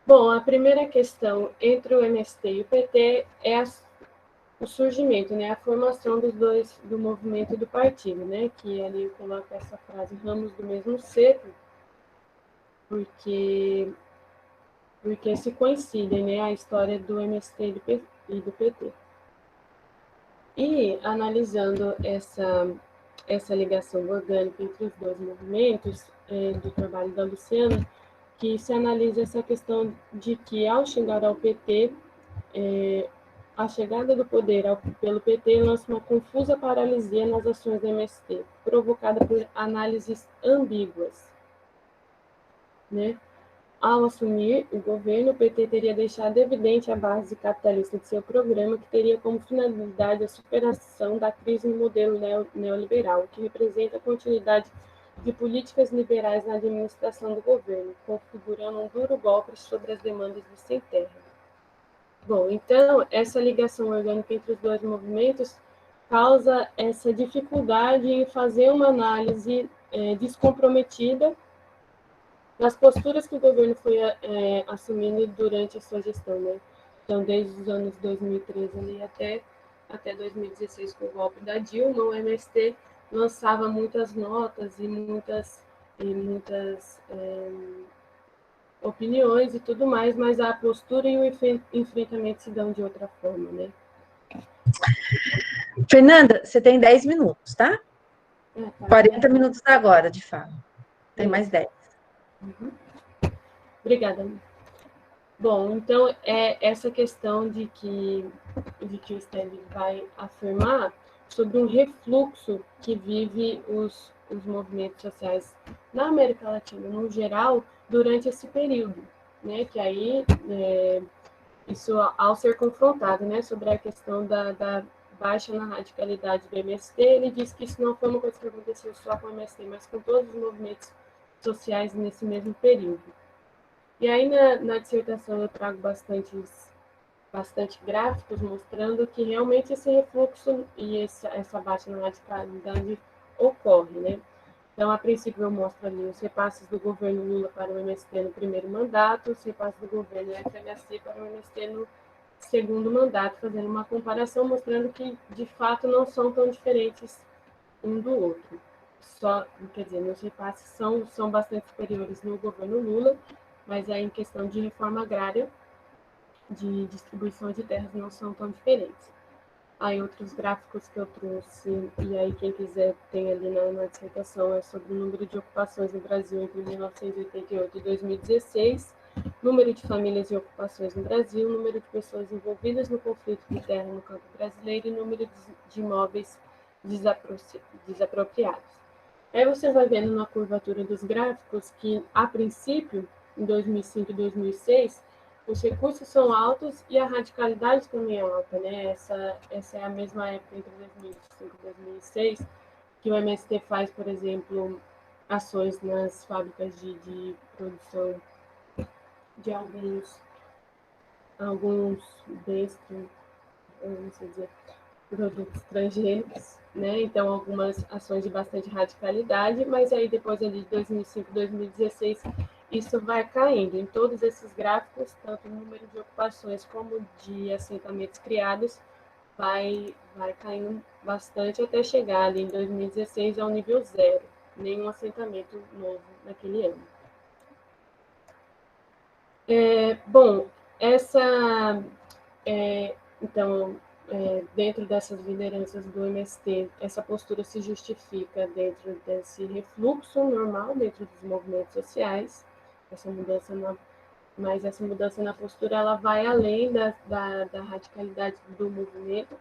Bom, a primeira questão entre o MST e o PT é o surgimento, né, a formação dos dois, do movimento e do partido, né, que ali eu coloco essa frase, ramos do mesmo cepo, porque se coincidem, né, a história do MST e do PT. E analisando essa ligação orgânica entre os dois movimentos, do trabalho da Luciana, que se analisa essa questão de que, ao chegar ao PT, a chegada do poder pelo PT lança uma confusa paralisia nas ações do MST, provocada por análises ambíguas, né? Ao assumir o governo, o PT teria deixado evidente a base capitalista de seu programa, que teria como finalidade a superação da crise no modelo neoliberal, que representa a continuidade de políticas liberais na administração do governo, configurando um duro golpe sobre as demandas do sem terra. Bom, então, essa ligação orgânica entre os dois movimentos causa essa dificuldade em fazer uma análise descomprometida das posturas que o governo foi assumindo durante a sua gestão, né? Então, desde os anos 2013 ali até 2016, com o golpe da Dilma, o MST lançava muitas notas e muitas opiniões e tudo mais, mas a postura e o enfrentamento se dão de outra forma, né? Fernanda, você tem 10 minutos, tá? Tá. 40 minutos agora de fala. Tem mais 10. Uhum. Obrigada. Bom, então, essa questão de que o Stanley vai afirmar sobre um refluxo que vive os movimentos sociais na América Latina, no geral, durante esse período, né? Que aí, isso ao ser confrontado, né, sobre a questão da baixa na radicalidade do MST, ele diz que isso não foi uma coisa que aconteceu só com o MST, mas com todos os movimentos sociais nesse mesmo período. E aí, na dissertação, eu trago bastante gráficos mostrando que realmente esse refluxo e essa baixa na radicalidade ocorre, né? Então, a princípio, eu mostro ali os repasses do governo Lula para o MST no primeiro mandato, os repasses do governo FHC para o MST no segundo mandato, fazendo uma comparação, mostrando que, de fato, não são tão diferentes um do outro. Quer dizer, os repasses são bastante superiores no governo Lula, mas aí, em questão de reforma agrária, de distribuição de terras, não são tão diferentes. Aí outros gráficos que eu trouxe, e aí quem quiser tem ali na dissertação, é sobre o número de ocupações no Brasil entre 1988 e 2016, número de famílias e ocupações no Brasil, número de pessoas envolvidas no conflito de terra no campo brasileiro e número de imóveis desapropriados. Aí você vai vendo na curvatura dos gráficos que, a princípio, em 2005 e 2006, os recursos são altos e a radicalidade também é alta, né? Essa é a mesma época entre 2005 e 2006 que o MST faz, por exemplo, ações nas fábricas de produção de alguns bens, não sei dizer, produtos estrangeiros, né? Então, algumas ações de bastante radicalidade, mas aí depois ali de 2005, 2016, isso vai caindo. Em todos esses gráficos, tanto o número de ocupações como de assentamentos criados vai caindo bastante até chegar ali em 2016 ao nível zero, nenhum assentamento novo naquele ano. Bom, então, dentro dessas lideranças do MST, essa postura se justifica dentro desse refluxo normal dentro dos movimentos sociais, mas essa mudança na postura ela vai além da radicalidade do movimento,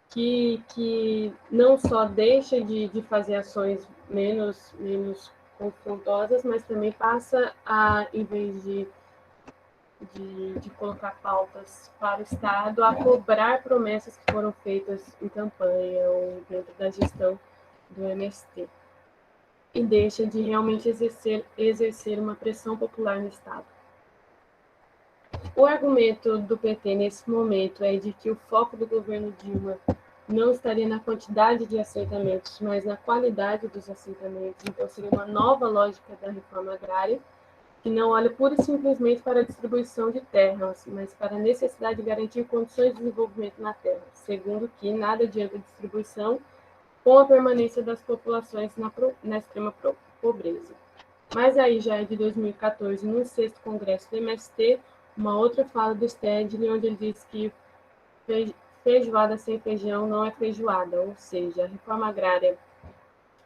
que não só deixa de fazer ações menos confrontosas, mas também passa a, em vez de colocar pautas para o Estado, a cobrar promessas que foram feitas em campanha ou dentro da gestão do MST. E deixa de realmente exercer uma pressão popular no Estado. O argumento do PT nesse momento é de que o foco do governo Dilma não estaria na quantidade de assentamentos, mas na qualidade dos assentamentos. Então, seria uma nova lógica da reforma agrária, que não olha pura e simplesmente para a distribuição de terras, mas para a necessidade de garantir condições de desenvolvimento na terra, segundo que nada adianta a distribuição com a permanência das populações na extrema pobreza. Mas aí já é de 2014, no 6º Congresso do MST, uma outra fala do Stedley, onde ele diz que feijoada sem feijão não é feijoada, ou seja, a reforma agrária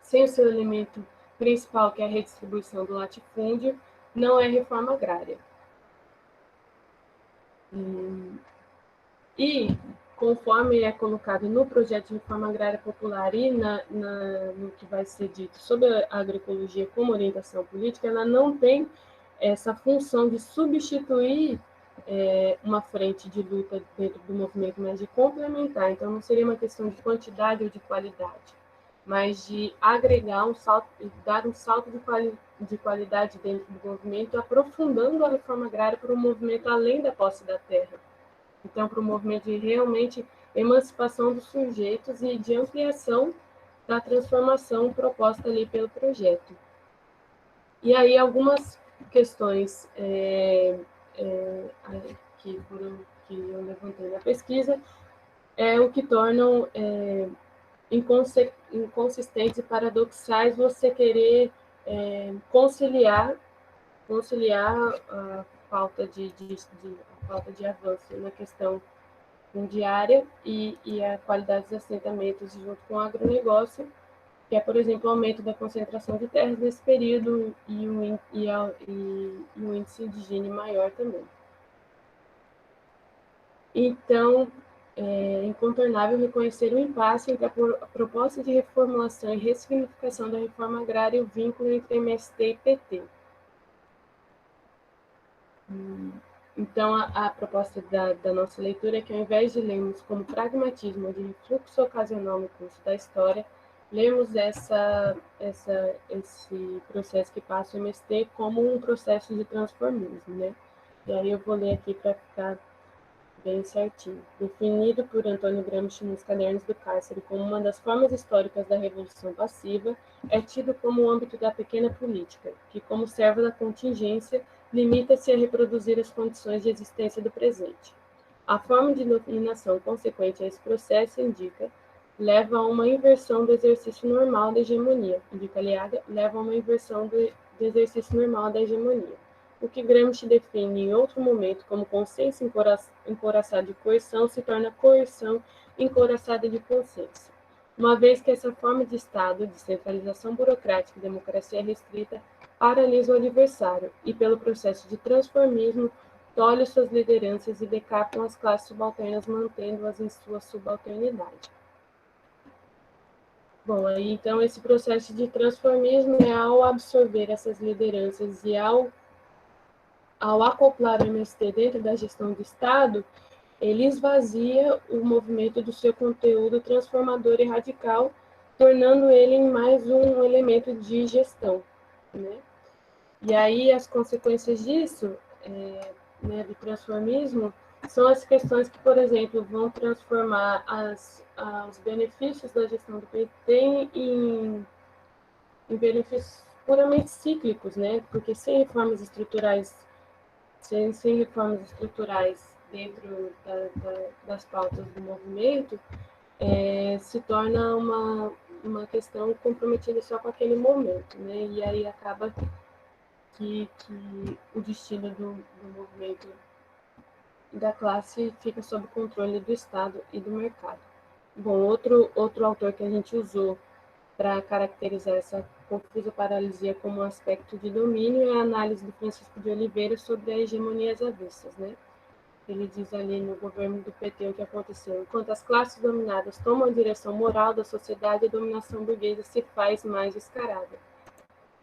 sem o seu elemento principal, que é a redistribuição do latifúndio, não é reforma agrária. E, conforme é colocado no projeto de reforma agrária popular e no que vai ser dito sobre a agroecologia como orientação política, ela não tem essa função de substituir uma frente de luta dentro do movimento, mas de complementar. Então, não seria uma questão de quantidade ou de qualidade, mas de agregar um salto, dar um salto de qualidade dentro do movimento, aprofundando a reforma agrária para um movimento além da posse da terra. Então, para o movimento de realmente emancipação dos sujeitos e de ampliação da transformação proposta ali pelo projeto. E aí, algumas questões que eu levantei na pesquisa é o que tornam inconsistentes e paradoxais você querer conciliar a falta a falta de avanço na questão fundiária e a qualidade dos assentamentos junto com o agronegócio, que é, por exemplo, o aumento da concentração de terras nesse período e um índice de Gini maior também. Então, é incontornável reconhecer o impasse entre a proposta de reformulação e ressignificação da reforma agrária e o vínculo entre MST e PT. Então, a proposta da nossa leitura é que, ao invés de lermos como pragmatismo de refluxo ocasional no curso da história, lemos esse processo que passa o MST como um processo de transformismo, né? E aí eu vou ler aqui para ficar bem certinho. Definido por Antônio Gramsci nos Cadernos do Cárcere como uma das formas históricas da revolução passiva, é tido como o âmbito da pequena política, que, como servo da contingência, limita-se a reproduzir as condições de existência do presente. A forma de dominação consequente a esse processo leva a uma inversão do exercício normal da hegemonia. Leva a uma inversão do exercício normal da hegemonia. O que Gramsci define em outro momento como consciência encouraçada de coerção se torna coerção encouraçada de consciência. Uma vez que essa forma de Estado, de centralização burocrática e democracia restrita, paralisa o adversário e, pelo processo de transformismo, tolhe suas lideranças e decapitam as classes subalternas, mantendo-as em sua subalternidade. Bom, aí então esse processo de transformismo é ao absorver essas lideranças e ao acoplar o MST dentro da gestão do Estado, ele esvazia o movimento do seu conteúdo transformador e radical, tornando ele em mais um elemento de gestão, né? E aí as consequências disso, do transformismo, são as questões que, por exemplo, vão transformar os benefícios da gestão do PT em benefícios puramente cíclicos, né? Porque sem reformas estruturais dentro das pautas do movimento, se torna uma questão comprometida só com aquele momento, né? E aí acaba que o destino do movimento da classe fica sob controle do Estado e do mercado. Bom, outro autor que a gente usou para caracterizar essa confusa paralisia como um aspecto de domínio é a análise do Francisco de Oliveira sobre a hegemonia às avessas, né? Ele diz ali no governo do PT o que aconteceu. Enquanto as classes dominadas tomam a direção moral da sociedade, a dominação burguesa se faz mais descarada.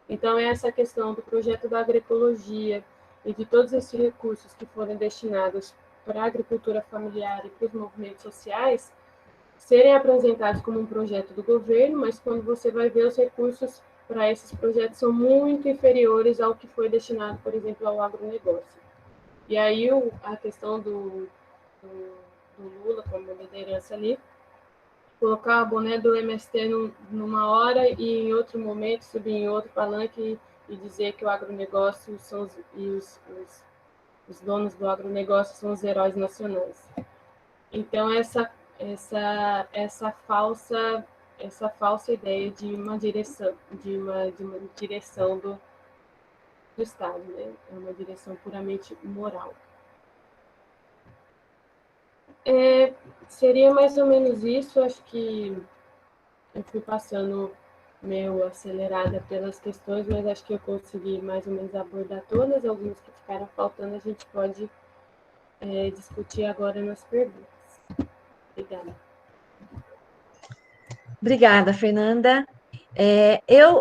Então, essa questão do projeto da agroecologia e de todos esses recursos que foram destinados para a agricultura familiar e para os movimentos sociais serem apresentados como um projeto do governo, mas quando você vai ver os recursos para esses projetos são muito inferiores ao que foi destinado, por exemplo, ao agronegócio. E aí a questão do Lula como liderança ali, colocar o boné do MST numa hora e em outro momento subir em outro palanque e dizer que o agronegócio os donos do agronegócio são os heróis nacionais. Então essa falsa ideia de uma direção do Estado, né? É uma direção puramente moral. Seria mais ou menos isso. Acho que eu fui passando meio acelerada pelas questões, mas acho que eu consegui mais ou menos abordar todas. Algumas que ficaram faltando a gente pode discutir agora nas perguntas. Obrigada. Obrigada, Fernanda.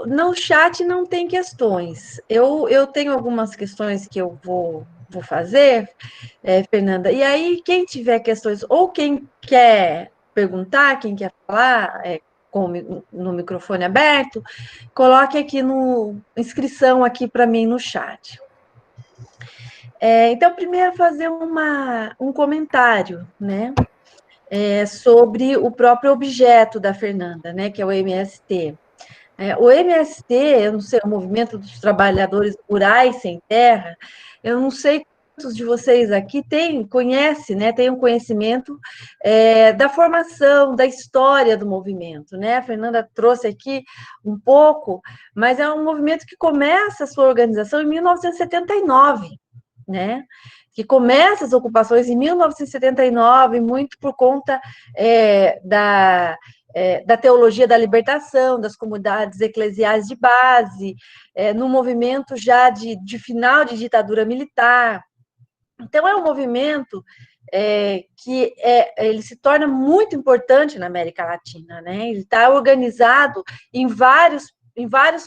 No chat não tem questões. Eu tenho algumas questões que eu vou fazer, Fernanda. E aí, quem tiver questões, ou quem quer perguntar, quem quer falar, no microfone aberto, coloque aqui no inscrição aqui para mim no chat. Então, primeiro, fazer um comentário, né, sobre o próprio objeto da Fernanda, né, que é o MST. O MST, eu não sei, o Movimento dos Trabalhadores Rurais Sem Terra, eu não sei quantos de vocês aqui conhecem, né, têm um conhecimento da formação, da história do movimento, né? A Fernanda trouxe aqui um pouco, mas é um movimento que começa a sua organização em 1979, né? Que começa as ocupações em 1979, muito por conta da teologia da libertação, das comunidades eclesiais de base, no movimento já de final de ditadura militar. Então, é um movimento que ele se torna muito importante na América Latina, né? Ele está organizado em vários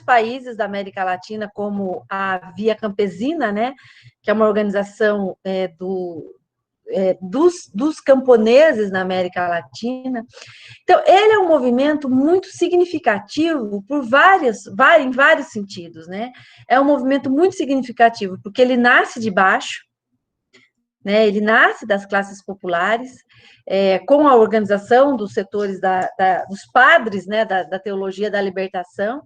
países da América Latina, como a Via Campesina, né? Que é uma organização dos camponeses na América Latina. Então, ele é um movimento muito significativo em vários sentidos, né? É um movimento muito significativo, porque ele nasce de baixo, né? Ele nasce das classes populares, com a organização dos setores dos padres, né? Da teologia da libertação,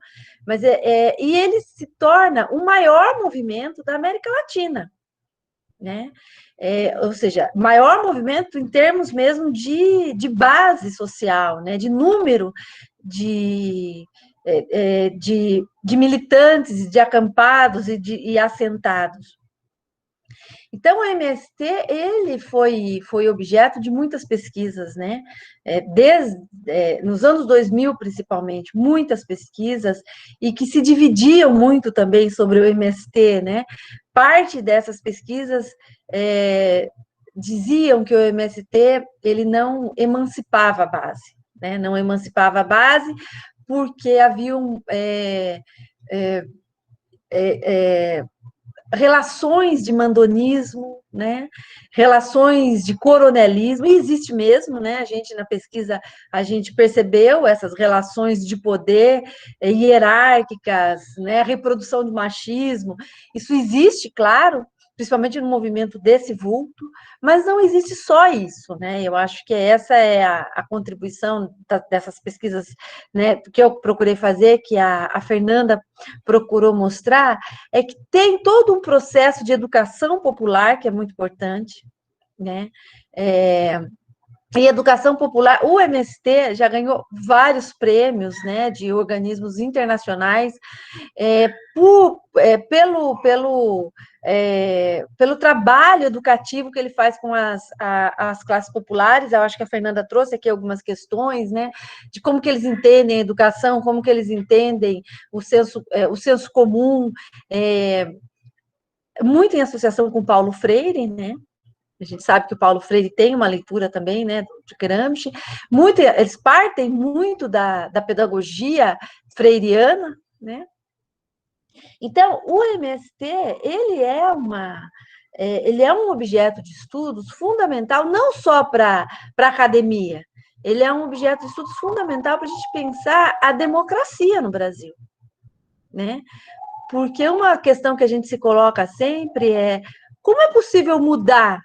e ele se torna o maior movimento da América Latina, né? Ou seja, maior movimento em termos mesmo de base social, né? De número de militantes, de acampados e assentados. Então, o MST, ele foi objeto de muitas pesquisas, né? Nos anos 2000, principalmente, muitas pesquisas, e que se dividiam muito também sobre o MST, né? Parte dessas pesquisas diziam que o MST, ele não emancipava a base, né? Não emancipava a base, porque haviam relações de mandonismo, né? Relações de coronelismo, e existe mesmo, né? A gente, na pesquisa, a gente percebeu essas relações de poder hierárquicas, né? A reprodução do machismo, isso existe, claro, principalmente no movimento desse vulto, mas não existe só isso, né? Eu acho que essa é a contribuição dessas pesquisas, né, que eu procurei fazer, que a Fernanda procurou mostrar, é que tem todo um processo de educação popular que é muito importante, né? E educação popular, o MST já ganhou vários prêmios, né, de organismos internacionais, pelo trabalho educativo que ele faz com as classes populares. Eu acho que a Fernanda trouxe aqui algumas questões, né, de como que eles entendem a educação, como que eles entendem o senso comum, muito em associação com Paulo Freire, né? A gente sabe que o Paulo Freire tem uma leitura também, né, de Gramsci. Eles partem muito da pedagogia freiriana, né? Então, o MST, ele é um objeto de estudos fundamental, não só para a academia, ele é um objeto de estudos fundamental para a gente pensar a democracia no Brasil, né? Porque uma questão que a gente se coloca sempre é como é possível mudar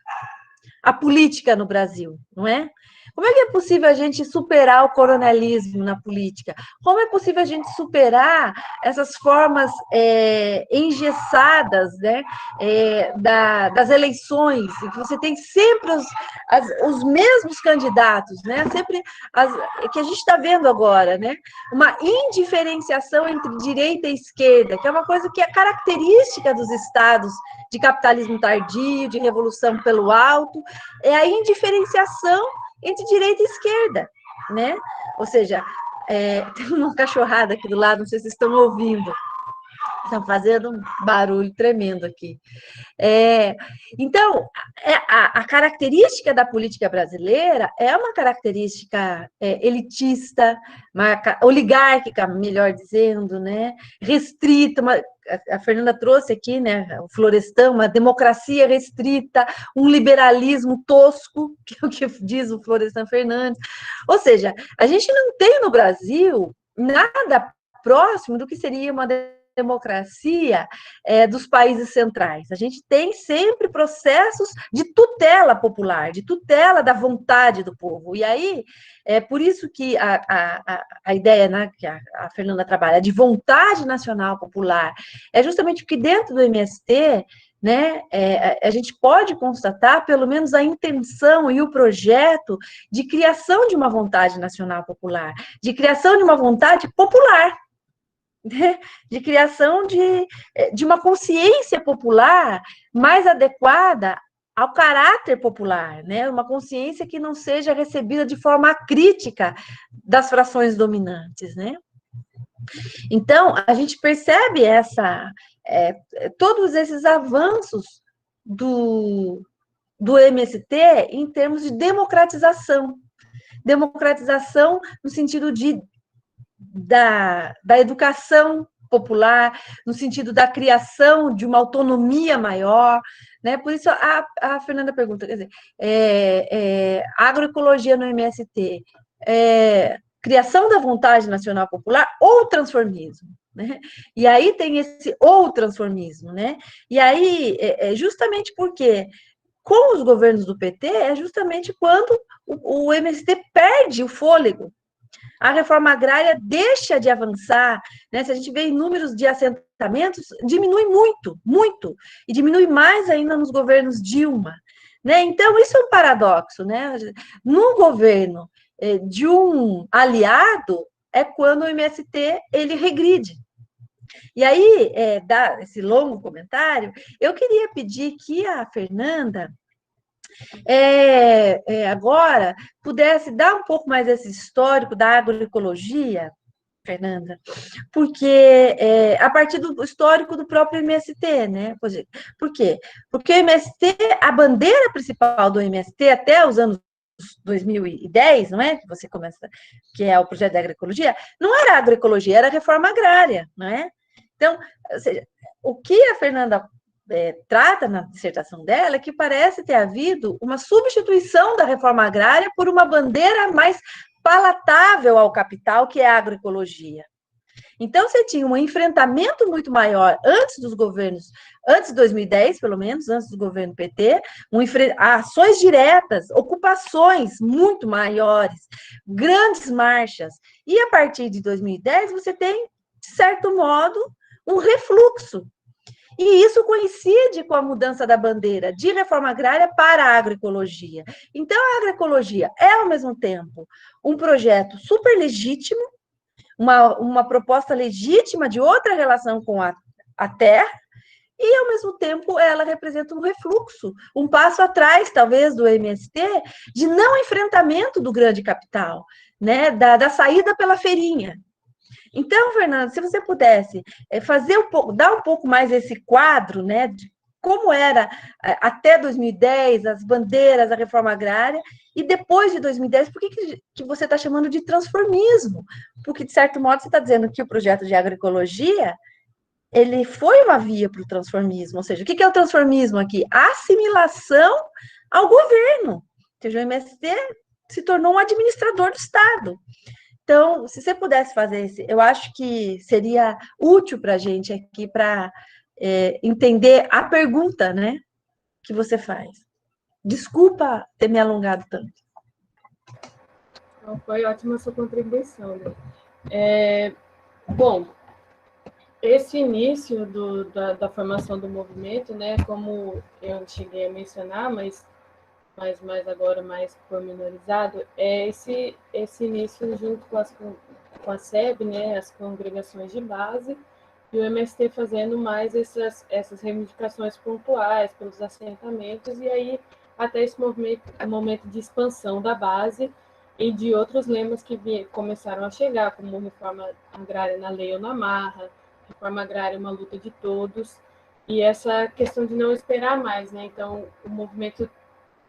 a política no Brasil, não é? Como é que é possível a gente superar o coronelismo na política? Como é possível a gente superar essas formas engessadas, né, das eleições, em que você tem sempre os mesmos candidatos, né? Sempre que a gente está vendo agora, né? Uma indiferenciação entre direita e esquerda, que é uma coisa que é característica dos estados de capitalismo tardio, de revolução pelo alto, é a indiferenciação entre direita e esquerda, né? Ou seja, tem uma cachorrada aqui do lado, não sei se vocês estão ouvindo, estão fazendo um barulho tremendo aqui. Então, a característica da política brasileira é uma característica elitista, oligárquica, melhor dizendo, né? Restrita, a Fernanda trouxe aqui, né, o Florestan, uma democracia restrita, um liberalismo tosco, que é o que diz o Florestan Fernandes. Ou seja, a gente não tem no Brasil nada próximo do que seria uma democracia dos países centrais. A gente tem sempre processos de tutela popular, de tutela da vontade do povo. E aí, é por isso que a ideia, né, que a Fernanda trabalha, de vontade nacional popular, é justamente porque dentro do MST, né, a gente pode constatar, pelo menos, a intenção e o projeto de criação de uma vontade nacional popular, de criação de uma vontade popular, né, de criação de uma consciência popular mais adequada ao caráter popular, né, uma consciência que não seja recebida de forma crítica das frações dominantes, né. Então, a gente percebe todos esses avanços do MST em termos de democratização. Democratização no sentido da educação popular, no sentido da criação de uma autonomia maior, né? Por isso a Fernanda pergunta, quer dizer, agroecologia no MST, criação da vontade nacional popular ou transformismo? Né? E aí tem esse ou transformismo, né? E aí, justamente porque com os governos do PT, é justamente quando o MST perde o fôlego. A reforma agrária deixa de avançar, né? Se a gente vê em números de assentamentos, diminui muito, muito, e diminui mais ainda nos governos Dilma, né? Então, isso é um paradoxo, né? No governo de um aliado, é quando o MST ele regride. E aí, dá esse longo comentário, eu queria pedir que a Fernanda agora pudesse dar um pouco mais esse histórico da agroecologia, Fernanda, porque a partir do histórico do próprio MST, né? Por quê? Porque o MST, a bandeira principal do MST até os anos 2010, não é? Que você começa, que é o projeto da agroecologia, não era agroecologia, era reforma agrária, não é? Então, ou seja, o que a Fernanda trata na dissertação dela é que parece ter havido uma substituição da reforma agrária por uma bandeira mais palatável ao capital, que é a agroecologia. Então, você tinha um enfrentamento muito maior antes dos governos, antes de 2010, pelo menos, antes do governo PT, ações diretas, ocupações muito maiores, grandes marchas. E a partir de 2010, você tem, de certo modo, um refluxo. E isso coincide com a mudança da bandeira de reforma agrária para a agroecologia. Então, a agroecologia é, ao mesmo tempo, um projeto super legítimo, uma proposta legítima de outra relação com a terra, e, ao mesmo tempo, ela representa um refluxo, um passo atrás, talvez, do MST, de não enfrentamento do grande capital, né, da saída pela feirinha. Então, Fernando, se você pudesse dar um pouco mais esse quadro, né, de como era até 2010, as bandeiras, a reforma agrária, e depois de 2010, por que você está chamando de transformismo? Porque, de certo modo, você está dizendo que o projeto de agroecologia, ele foi uma via para o transformismo, ou seja, o que é o transformismo aqui? A assimilação ao governo, ou seja, o MST se tornou um administrador do Estado. Então, se você pudesse fazer isso, eu acho que seria útil para a gente aqui para entender a pergunta, né, que você faz. Desculpa ter me alongado tanto. Então, foi ótima a sua contribuição, né? Bom, esse início da formação do movimento, né, como eu cheguei a mencionar, mas mais agora mais pormenorizado, é esse início junto com a SEB, né, as congregações de base, e o MST fazendo mais essas reivindicações pontuais pelos assentamentos, e aí até esse momento de expansão da base e de outros lemas que começaram a chegar, como reforma agrária na lei ou na marra, reforma agrária uma luta de todos, e essa questão de não esperar mais, né? Então, o movimento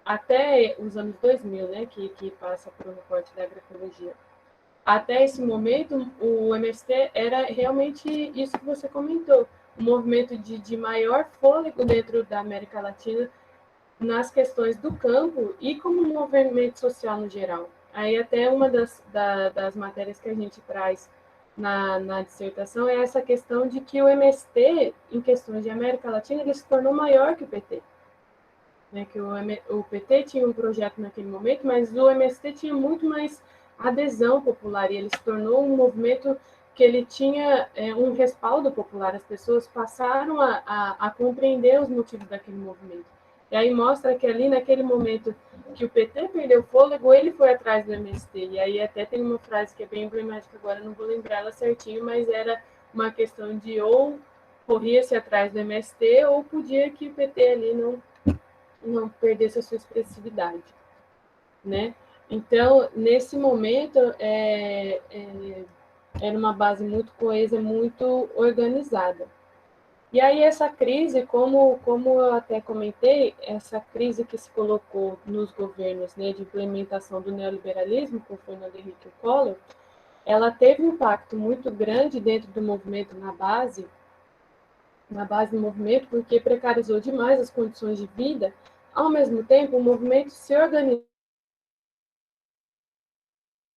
até os anos 2000, né, que passa por um recorte da agroecologia. Até esse momento, o MST era realmente isso que você comentou, um movimento de maior fôlego dentro da América Latina nas questões do campo e como um movimento social no geral. Aí até uma das matérias que a gente traz na dissertação é essa questão de que o MST, em questões de América Latina, ele se tornou maior que o PT. Né, que o PT tinha um projeto naquele momento, mas o MST tinha muito mais adesão popular, e ele se tornou um movimento que ele tinha um respaldo popular. As pessoas passaram a compreender os motivos daquele movimento. E aí mostra que ali, naquele momento que o PT perdeu o fôlego, ele foi atrás do MST. E aí até tem uma frase que é bem emblemática, agora não vou lembrar ela certinho, mas era uma questão de ou corria-se atrás do MST, ou podia que o PT ali não perdesse a sua expressividade, né? Então, nesse momento, era uma base muito coesa, muito organizada. E aí essa crise, como eu até comentei, essa crise que se colocou nos governos, né, de implementação do neoliberalismo, com Fernando Henrique Collor, ela teve um impacto muito grande dentro do movimento na base do movimento, porque precarizou demais as condições de vida. Ao mesmo tempo, o movimento se organizou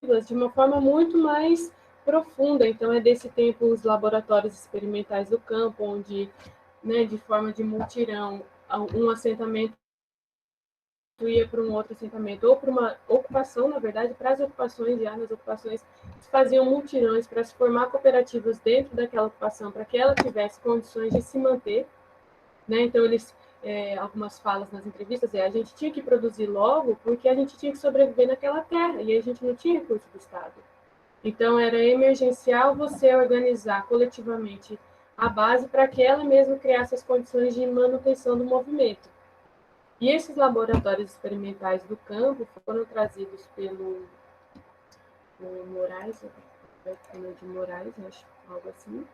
de uma forma muito mais profunda. Então, é desse tempo os laboratórios experimentais do campo, onde, né, de forma de mutirão, um assentamento ia para um outro assentamento, ou para uma ocupação, na verdade, para as ocupações, já nas ocupações, faziam mutirões para se formar cooperativas dentro daquela ocupação, para que ela tivesse condições de se manter, né? Então, algumas falas nas entrevistas, a gente tinha que produzir logo porque a gente tinha que sobreviver naquela terra, e a gente não tinha recurso do Estado. Então, era emergencial você organizar coletivamente a base para que ela mesma criasse as condições de manutenção do movimento. E esses laboratórios experimentais do campo foram trazidos pelo Moraes, de Moraes, acho, algo assim,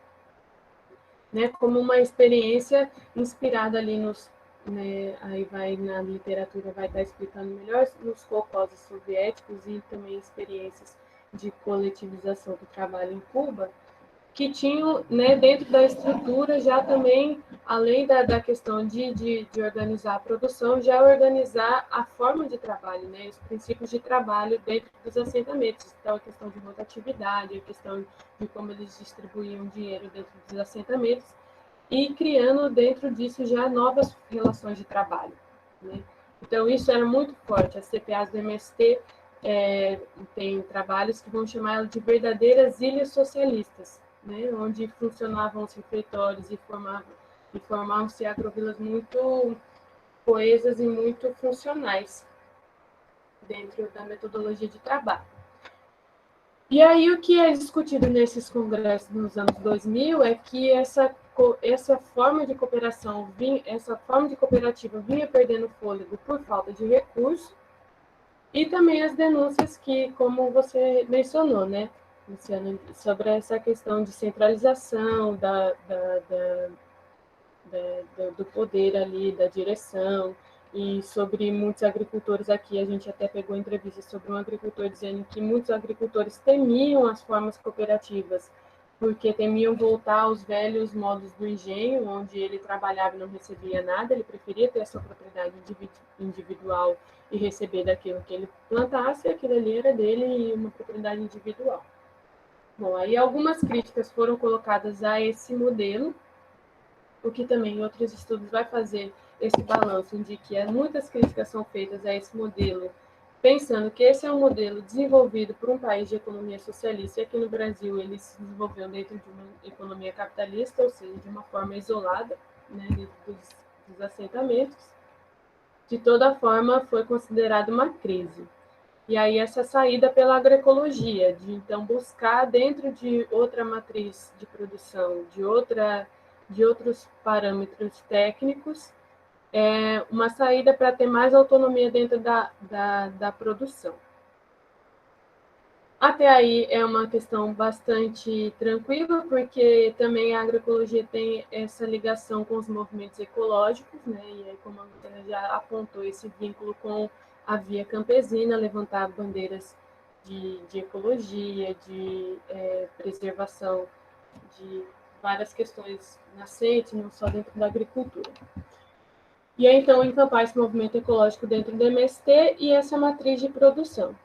né, como uma experiência inspirada ali né, aí vai na literatura vai estar explicando melhor nos colcoses soviéticos e também experiências de coletivização do trabalho em Cuba, que tinham, né, dentro da estrutura já também, além da questão de organizar a produção, já organizar a forma de trabalho, né, os princípios de trabalho dentro dos assentamentos. Então, a questão de rotatividade, a questão de como eles distribuíam dinheiro dentro dos assentamentos e criando dentro disso já novas relações de trabalho, né? Então, isso era muito forte. As CPAs do MST tem trabalhos que vão chamar de verdadeiras ilhas socialistas, né, onde funcionavam os refeitórios e formavam-se agrovilas muito coesas e muito funcionais dentro da metodologia de trabalho. E aí o que é discutido nesses congressos nos anos 2000 é que essa forma de cooperação, essa forma de cooperativa vinha perdendo fôlego por falta de recurso, e também as denúncias que, como você mencionou, né, Luciana, sobre essa questão de centralização do poder ali, da direção, e sobre muitos agricultores aqui, a gente até pegou entrevista sobre um agricultor dizendo que muitos agricultores temiam as formas cooperativas, porque temiam voltar aos velhos modos do engenho, onde ele trabalhava e não recebia nada, ele preferia ter a sua propriedade individual e receber daquilo que ele plantasse, aquilo ali era dele e uma propriedade individual. Bom, aí algumas críticas foram colocadas a esse modelo, o que também em outros estudos vai fazer esse balanço, de que muitas críticas são feitas a esse modelo, pensando que esse é um modelo desenvolvido por um país de economia socialista, e aqui no Brasil ele se desenvolveu dentro de uma economia capitalista, ou seja, de uma forma isolada, né, dentro dos assentamentos. De toda forma, foi considerado uma crise. E aí essa saída pela agroecologia, de então buscar dentro de outra matriz de produção, de outros parâmetros técnicos, uma saída para ter mais autonomia dentro da produção. Até aí é uma questão bastante tranquila, porque também a agroecologia tem essa ligação com os movimentos ecológicos, né? E aí, como a Luciana já apontou, esse vínculo com a via campesina, levantar bandeiras de ecologia, de preservação de várias questões nascentes, não só dentro da agricultura. E aí, então, encampar esse movimento ecológico dentro do MST e essa matriz de produção.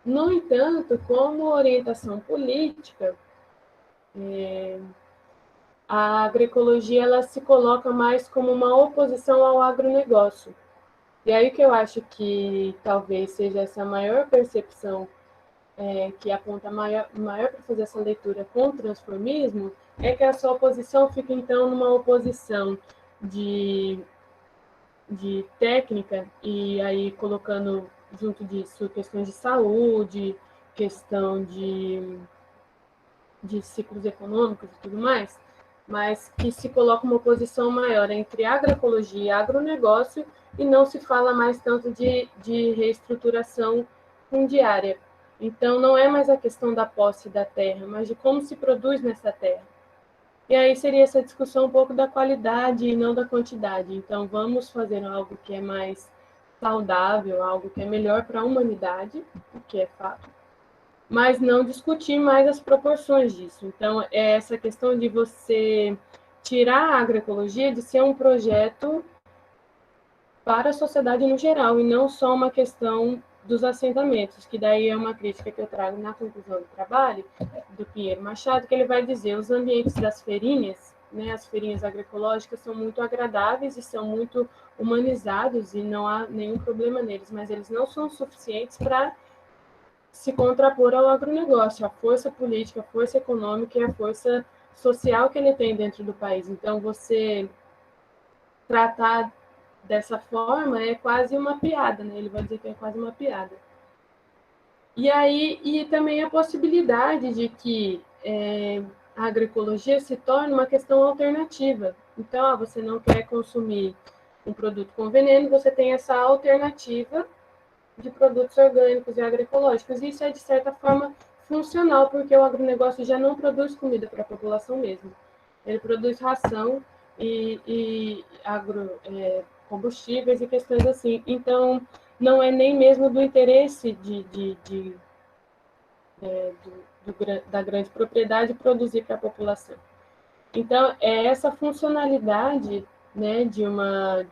No entanto, como orientação política, a agroecologia ela se coloca mais como uma oposição ao agronegócio. E aí que eu acho que talvez seja essa maior percepção que aponta maior para fazer essa leitura com o transformismo, é que a sua oposição fica, então, numa oposição de técnica, e aí colocando junto disso questões de saúde, questão de ciclos econômicos e tudo mais, mas que se coloca uma oposição maior entre agroecologia e agronegócio, e não se fala mais tanto de reestruturação fundiária. Então, não é mais a questão da posse da terra, mas de como se produz nessa terra. E aí seria essa discussão um pouco da qualidade e não da quantidade. Então, vamos fazer algo que é mais saudável, algo que é melhor para a humanidade, o que é fato, mas não discutir mais as proporções disso. Então, é essa questão de você tirar a agroecologia de ser um projeto para a sociedade no geral, e não só uma questão dos assentamentos, que daí é uma crítica que eu trago na conclusão do trabalho, do Pinheiro Machado, que ele vai dizer os ambientes das feirinhas, né, as feirinhas agroecológicas são muito agradáveis e são muito humanizados, e não há nenhum problema neles, mas eles não são suficientes para se contrapor ao agronegócio, a força política, a força econômica e a força social que ele tem dentro do país. Então, você tratar dessa forma é quase uma piada, né? Ele vai dizer que é quase uma piada. E aí, e também a possibilidade de que a agroecologia se torne uma questão alternativa. Então, você não quer consumir um produto com veneno, você tem essa alternativa de produtos orgânicos e agroecológicos. E isso é, de certa forma, funcional, porque o agronegócio já não produz comida para a população mesmo. Ele produz ração e combustíveis e questões assim. Então, não é nem mesmo do interesse da grande propriedade produzir para a população. Então, é essa funcionalidade, né, de uma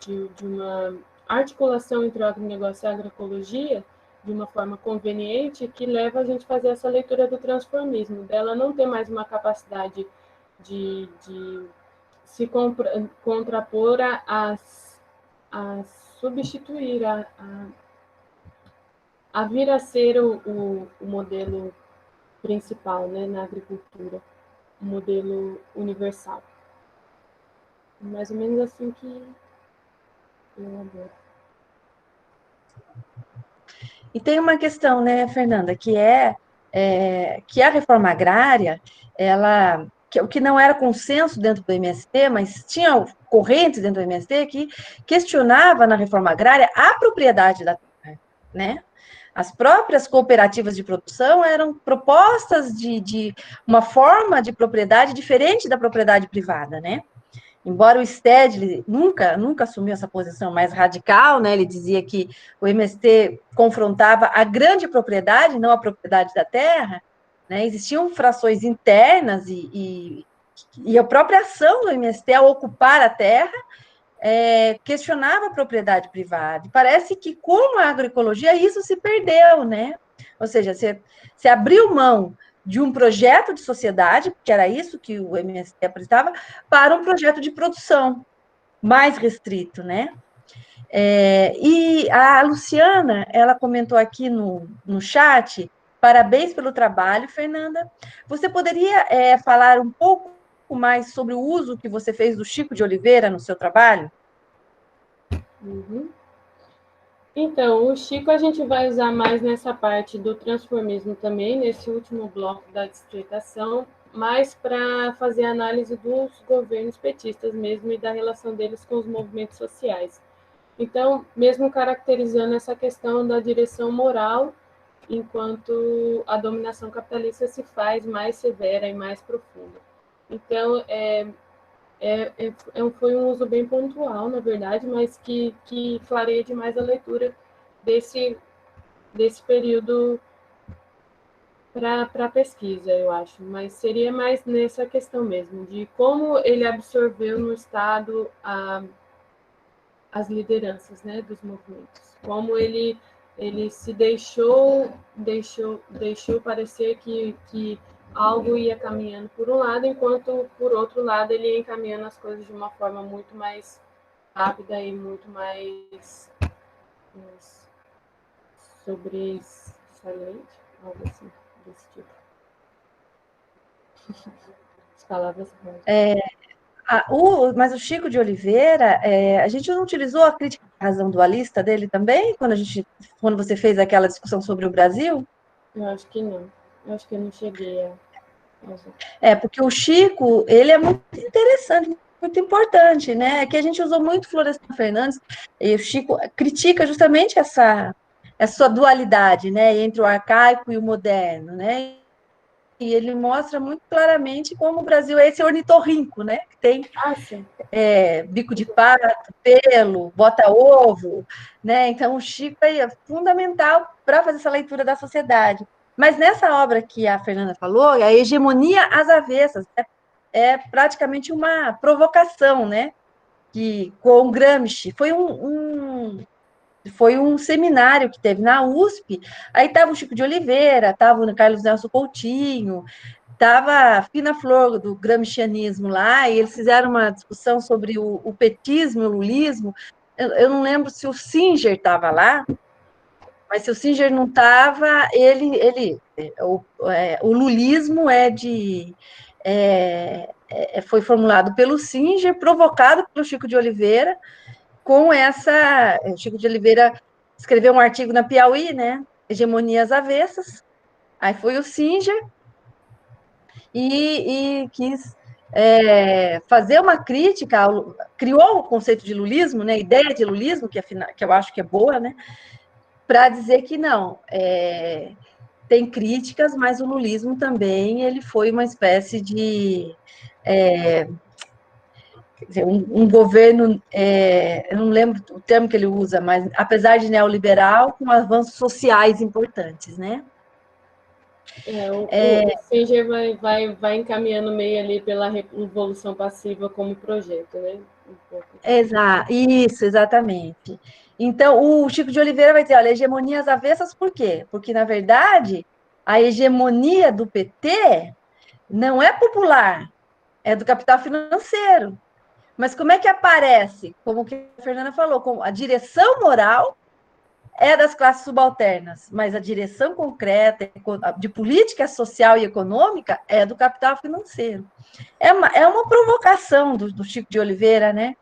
articulação entre o agronegócio e a agroecologia, de uma forma conveniente, que leva a gente a fazer essa leitura do transformismo, dela não ter mais uma capacidade de se contrapor a substituir, a vir a ser o modelo principal, né, na agricultura, o modelo universal. Mais ou menos assim que eu adoro. E tem uma questão, né, Fernanda, que a reforma agrária, o que não era consenso dentro do MST, mas tinha correntes dentro do MST que questionava na reforma agrária a propriedade da terra, né? As próprias cooperativas de produção eram propostas de uma forma de propriedade diferente da propriedade privada, né? Embora o Stedley nunca assumiu essa posição mais radical, né? Ele dizia que o MST confrontava a grande propriedade, não a propriedade da terra, né? Existiam frações internas e a própria ação do MST ao ocupar a terra questionava a propriedade privada. E parece que com a agroecologia isso se perdeu, né? Ou seja, você abriu mão de um projeto de sociedade, que era isso que o MST apresentava, para um projeto de produção mais restrito, né? E a Luciana, ela comentou aqui no chat, parabéns pelo trabalho, Fernanda. Você poderia falar um pouco mais sobre o uso que você fez do Chico de Oliveira no seu trabalho? Uhum. Então, o Chico a gente vai usar mais nessa parte do transformismo também, nesse último bloco da dissertação, mais para fazer análise dos governos petistas mesmo e da relação deles com os movimentos sociais. Então, mesmo caracterizando essa questão da direção moral, enquanto a dominação capitalista se faz mais severa e mais profunda. Então, foi um uso bem pontual, na verdade, mas que clareia demais a leitura desse período para a pesquisa, eu acho. Mas seria mais nessa questão mesmo, de como ele absorveu no Estado as lideranças, né, dos movimentos. Como ele se deixou parecer que algo ia caminhando por um lado, enquanto, por outro lado, ele ia encaminhando as coisas de uma forma muito mais rápida e muito mais sobressalente, algo assim, desse tipo. As palavras Mas o Chico de Oliveira, a gente não utilizou a crítica à razão dualista dele também, quando você fez aquela discussão sobre o Brasil? Eu acho que não. Eu acho que eu não cheguei a... Porque o Chico, ele é muito interessante, muito importante, né? Que a gente usou muito Florestan Fernandes, e o Chico critica justamente essa dualidade, né, entre o arcaico e o moderno, né? E ele mostra muito claramente como o Brasil é esse ornitorrinco, né? Que tem sim. Bico de pato, pelo, bota ovo, né? Então o Chico é fundamental para fazer essa leitura da sociedade. Mas nessa obra que a Fernanda falou, a hegemonia às avessas, é praticamente uma provocação, né? Que com Gramsci foi um seminário que teve na USP. Aí estava o Chico de Oliveira, estava o Carlos Nelson Coutinho, estava a fina flor do gramscianismo lá, e eles fizeram uma discussão sobre o petismo e o lulismo. Eu não lembro se o Singer estava lá, mas se o Singer não estava, o lulismo foi formulado pelo Singer, provocado pelo Chico de Oliveira, com essa. O Chico de Oliveira escreveu um artigo na Piauí, né? Hegemonias avessas. Aí foi o Singer e quis fazer uma crítica, criou o conceito de lulismo, né? A ideia de lulismo, que eu acho que é boa, né? Para dizer que não, tem críticas, mas o lulismo também ele foi uma espécie de um governo, eu não lembro o termo que ele usa, mas apesar de neoliberal, com avanços sociais importantes, né? O Singer vai encaminhando meio ali pela revolução passiva como projeto, né? Isso, exatamente. Então, o Chico de Oliveira vai dizer, olha, hegemonias avessas por quê? Porque, na verdade, a hegemonia do PT não é popular, é do capital financeiro. Mas como é que aparece? Como que a Fernanda falou, como a direção moral é das classes subalternas, mas a direção concreta de política social e econômica é do capital financeiro. É uma provocação do Chico de Oliveira, né?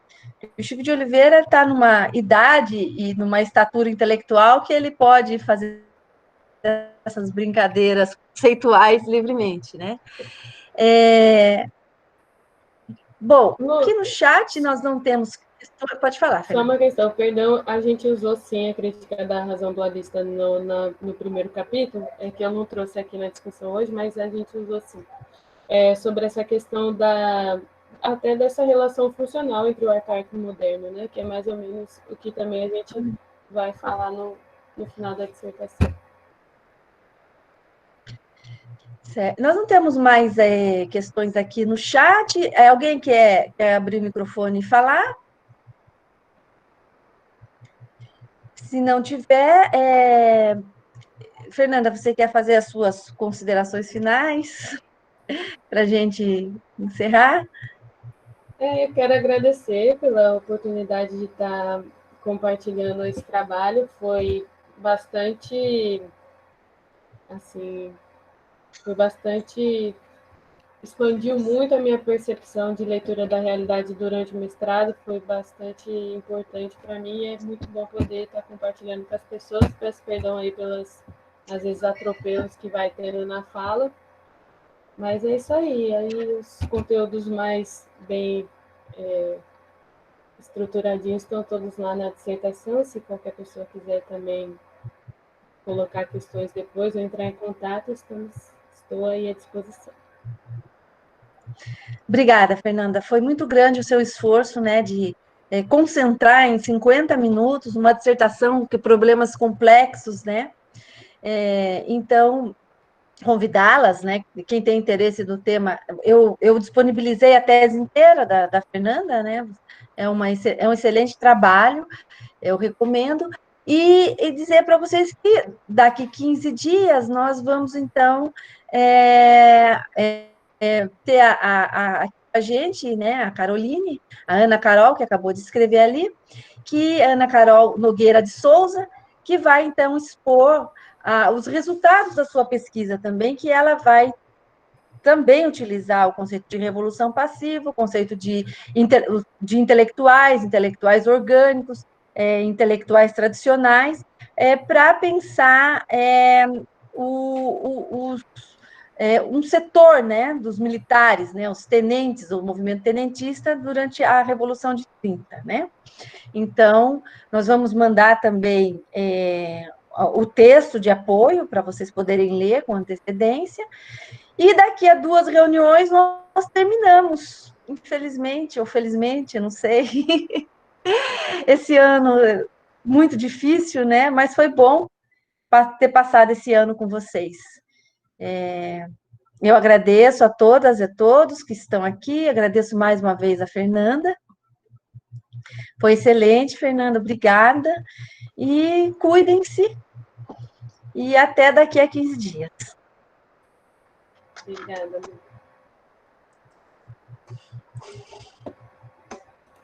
O Chico de Oliveira está numa idade e numa estatura intelectual que ele pode fazer essas brincadeiras conceituais livremente, né? Bom, aqui no chat nós não temos. Pode falar, Só Fernanda. uma questão, perdão, a gente usou sim a crítica da razão dualista no primeiro capítulo, que eu não trouxe aqui na discussão hoje, mas a gente usou sim. Sobre essa questão até dessa relação funcional entre o arcaico e o moderno, né? Que é mais ou menos o que também a gente vai falar no final da dissertação. Certo. Nós não temos mais questões aqui no chat. Alguém quer abrir o microfone e falar? Se não tiver, Fernanda, você quer fazer as suas considerações finais para a gente encerrar? Eu quero agradecer pela oportunidade de estar compartilhando esse trabalho. Foi bastante, assim, expandiu muito a minha percepção de leitura da realidade durante o mestrado, foi bastante importante para mim, é muito bom poder estar compartilhando com as pessoas, peço perdão aí às vezes, atropelos que vai tendo na fala, mas é isso aí os conteúdos mais bem estruturadinhos estão todos lá na dissertação, se qualquer pessoa quiser também colocar questões depois ou entrar em contato, estou aí à disposição. Obrigada, Fernanda. Foi muito grande o seu esforço, né, de concentrar em 50 minutos uma dissertação com problemas complexos, né? Então, convidá-las, né? Quem tem interesse no tema, eu disponibilizei a tese inteira da Fernanda, né? É um excelente trabalho, eu recomendo. e dizer para vocês que daqui 15 dias nós vamos, então, ter a gente, né, a Caroline, a Ana Carol, que acabou de escrever ali, que Ana Carol Nogueira de Souza, que vai, então, expor os resultados da sua pesquisa também, que ela vai também utilizar o conceito de revolução passiva, o conceito de intelectuais orgânicos, intelectuais tradicionais, para pensar um setor, né, dos militares, né, os tenentes, o movimento tenentista durante a Revolução de 30, né? Então, nós vamos mandar também o texto de apoio para vocês poderem ler com antecedência, e daqui a 2 reuniões nós terminamos, infelizmente ou felizmente, não sei. Esse ano muito difícil, né? Mas foi bom ter passado esse ano com vocês. Eu agradeço a todas e a todos que estão aqui, agradeço mais uma vez a Fernanda. Foi excelente, Fernanda, obrigada. E cuidem-se. E até daqui a 15 dias. Obrigada.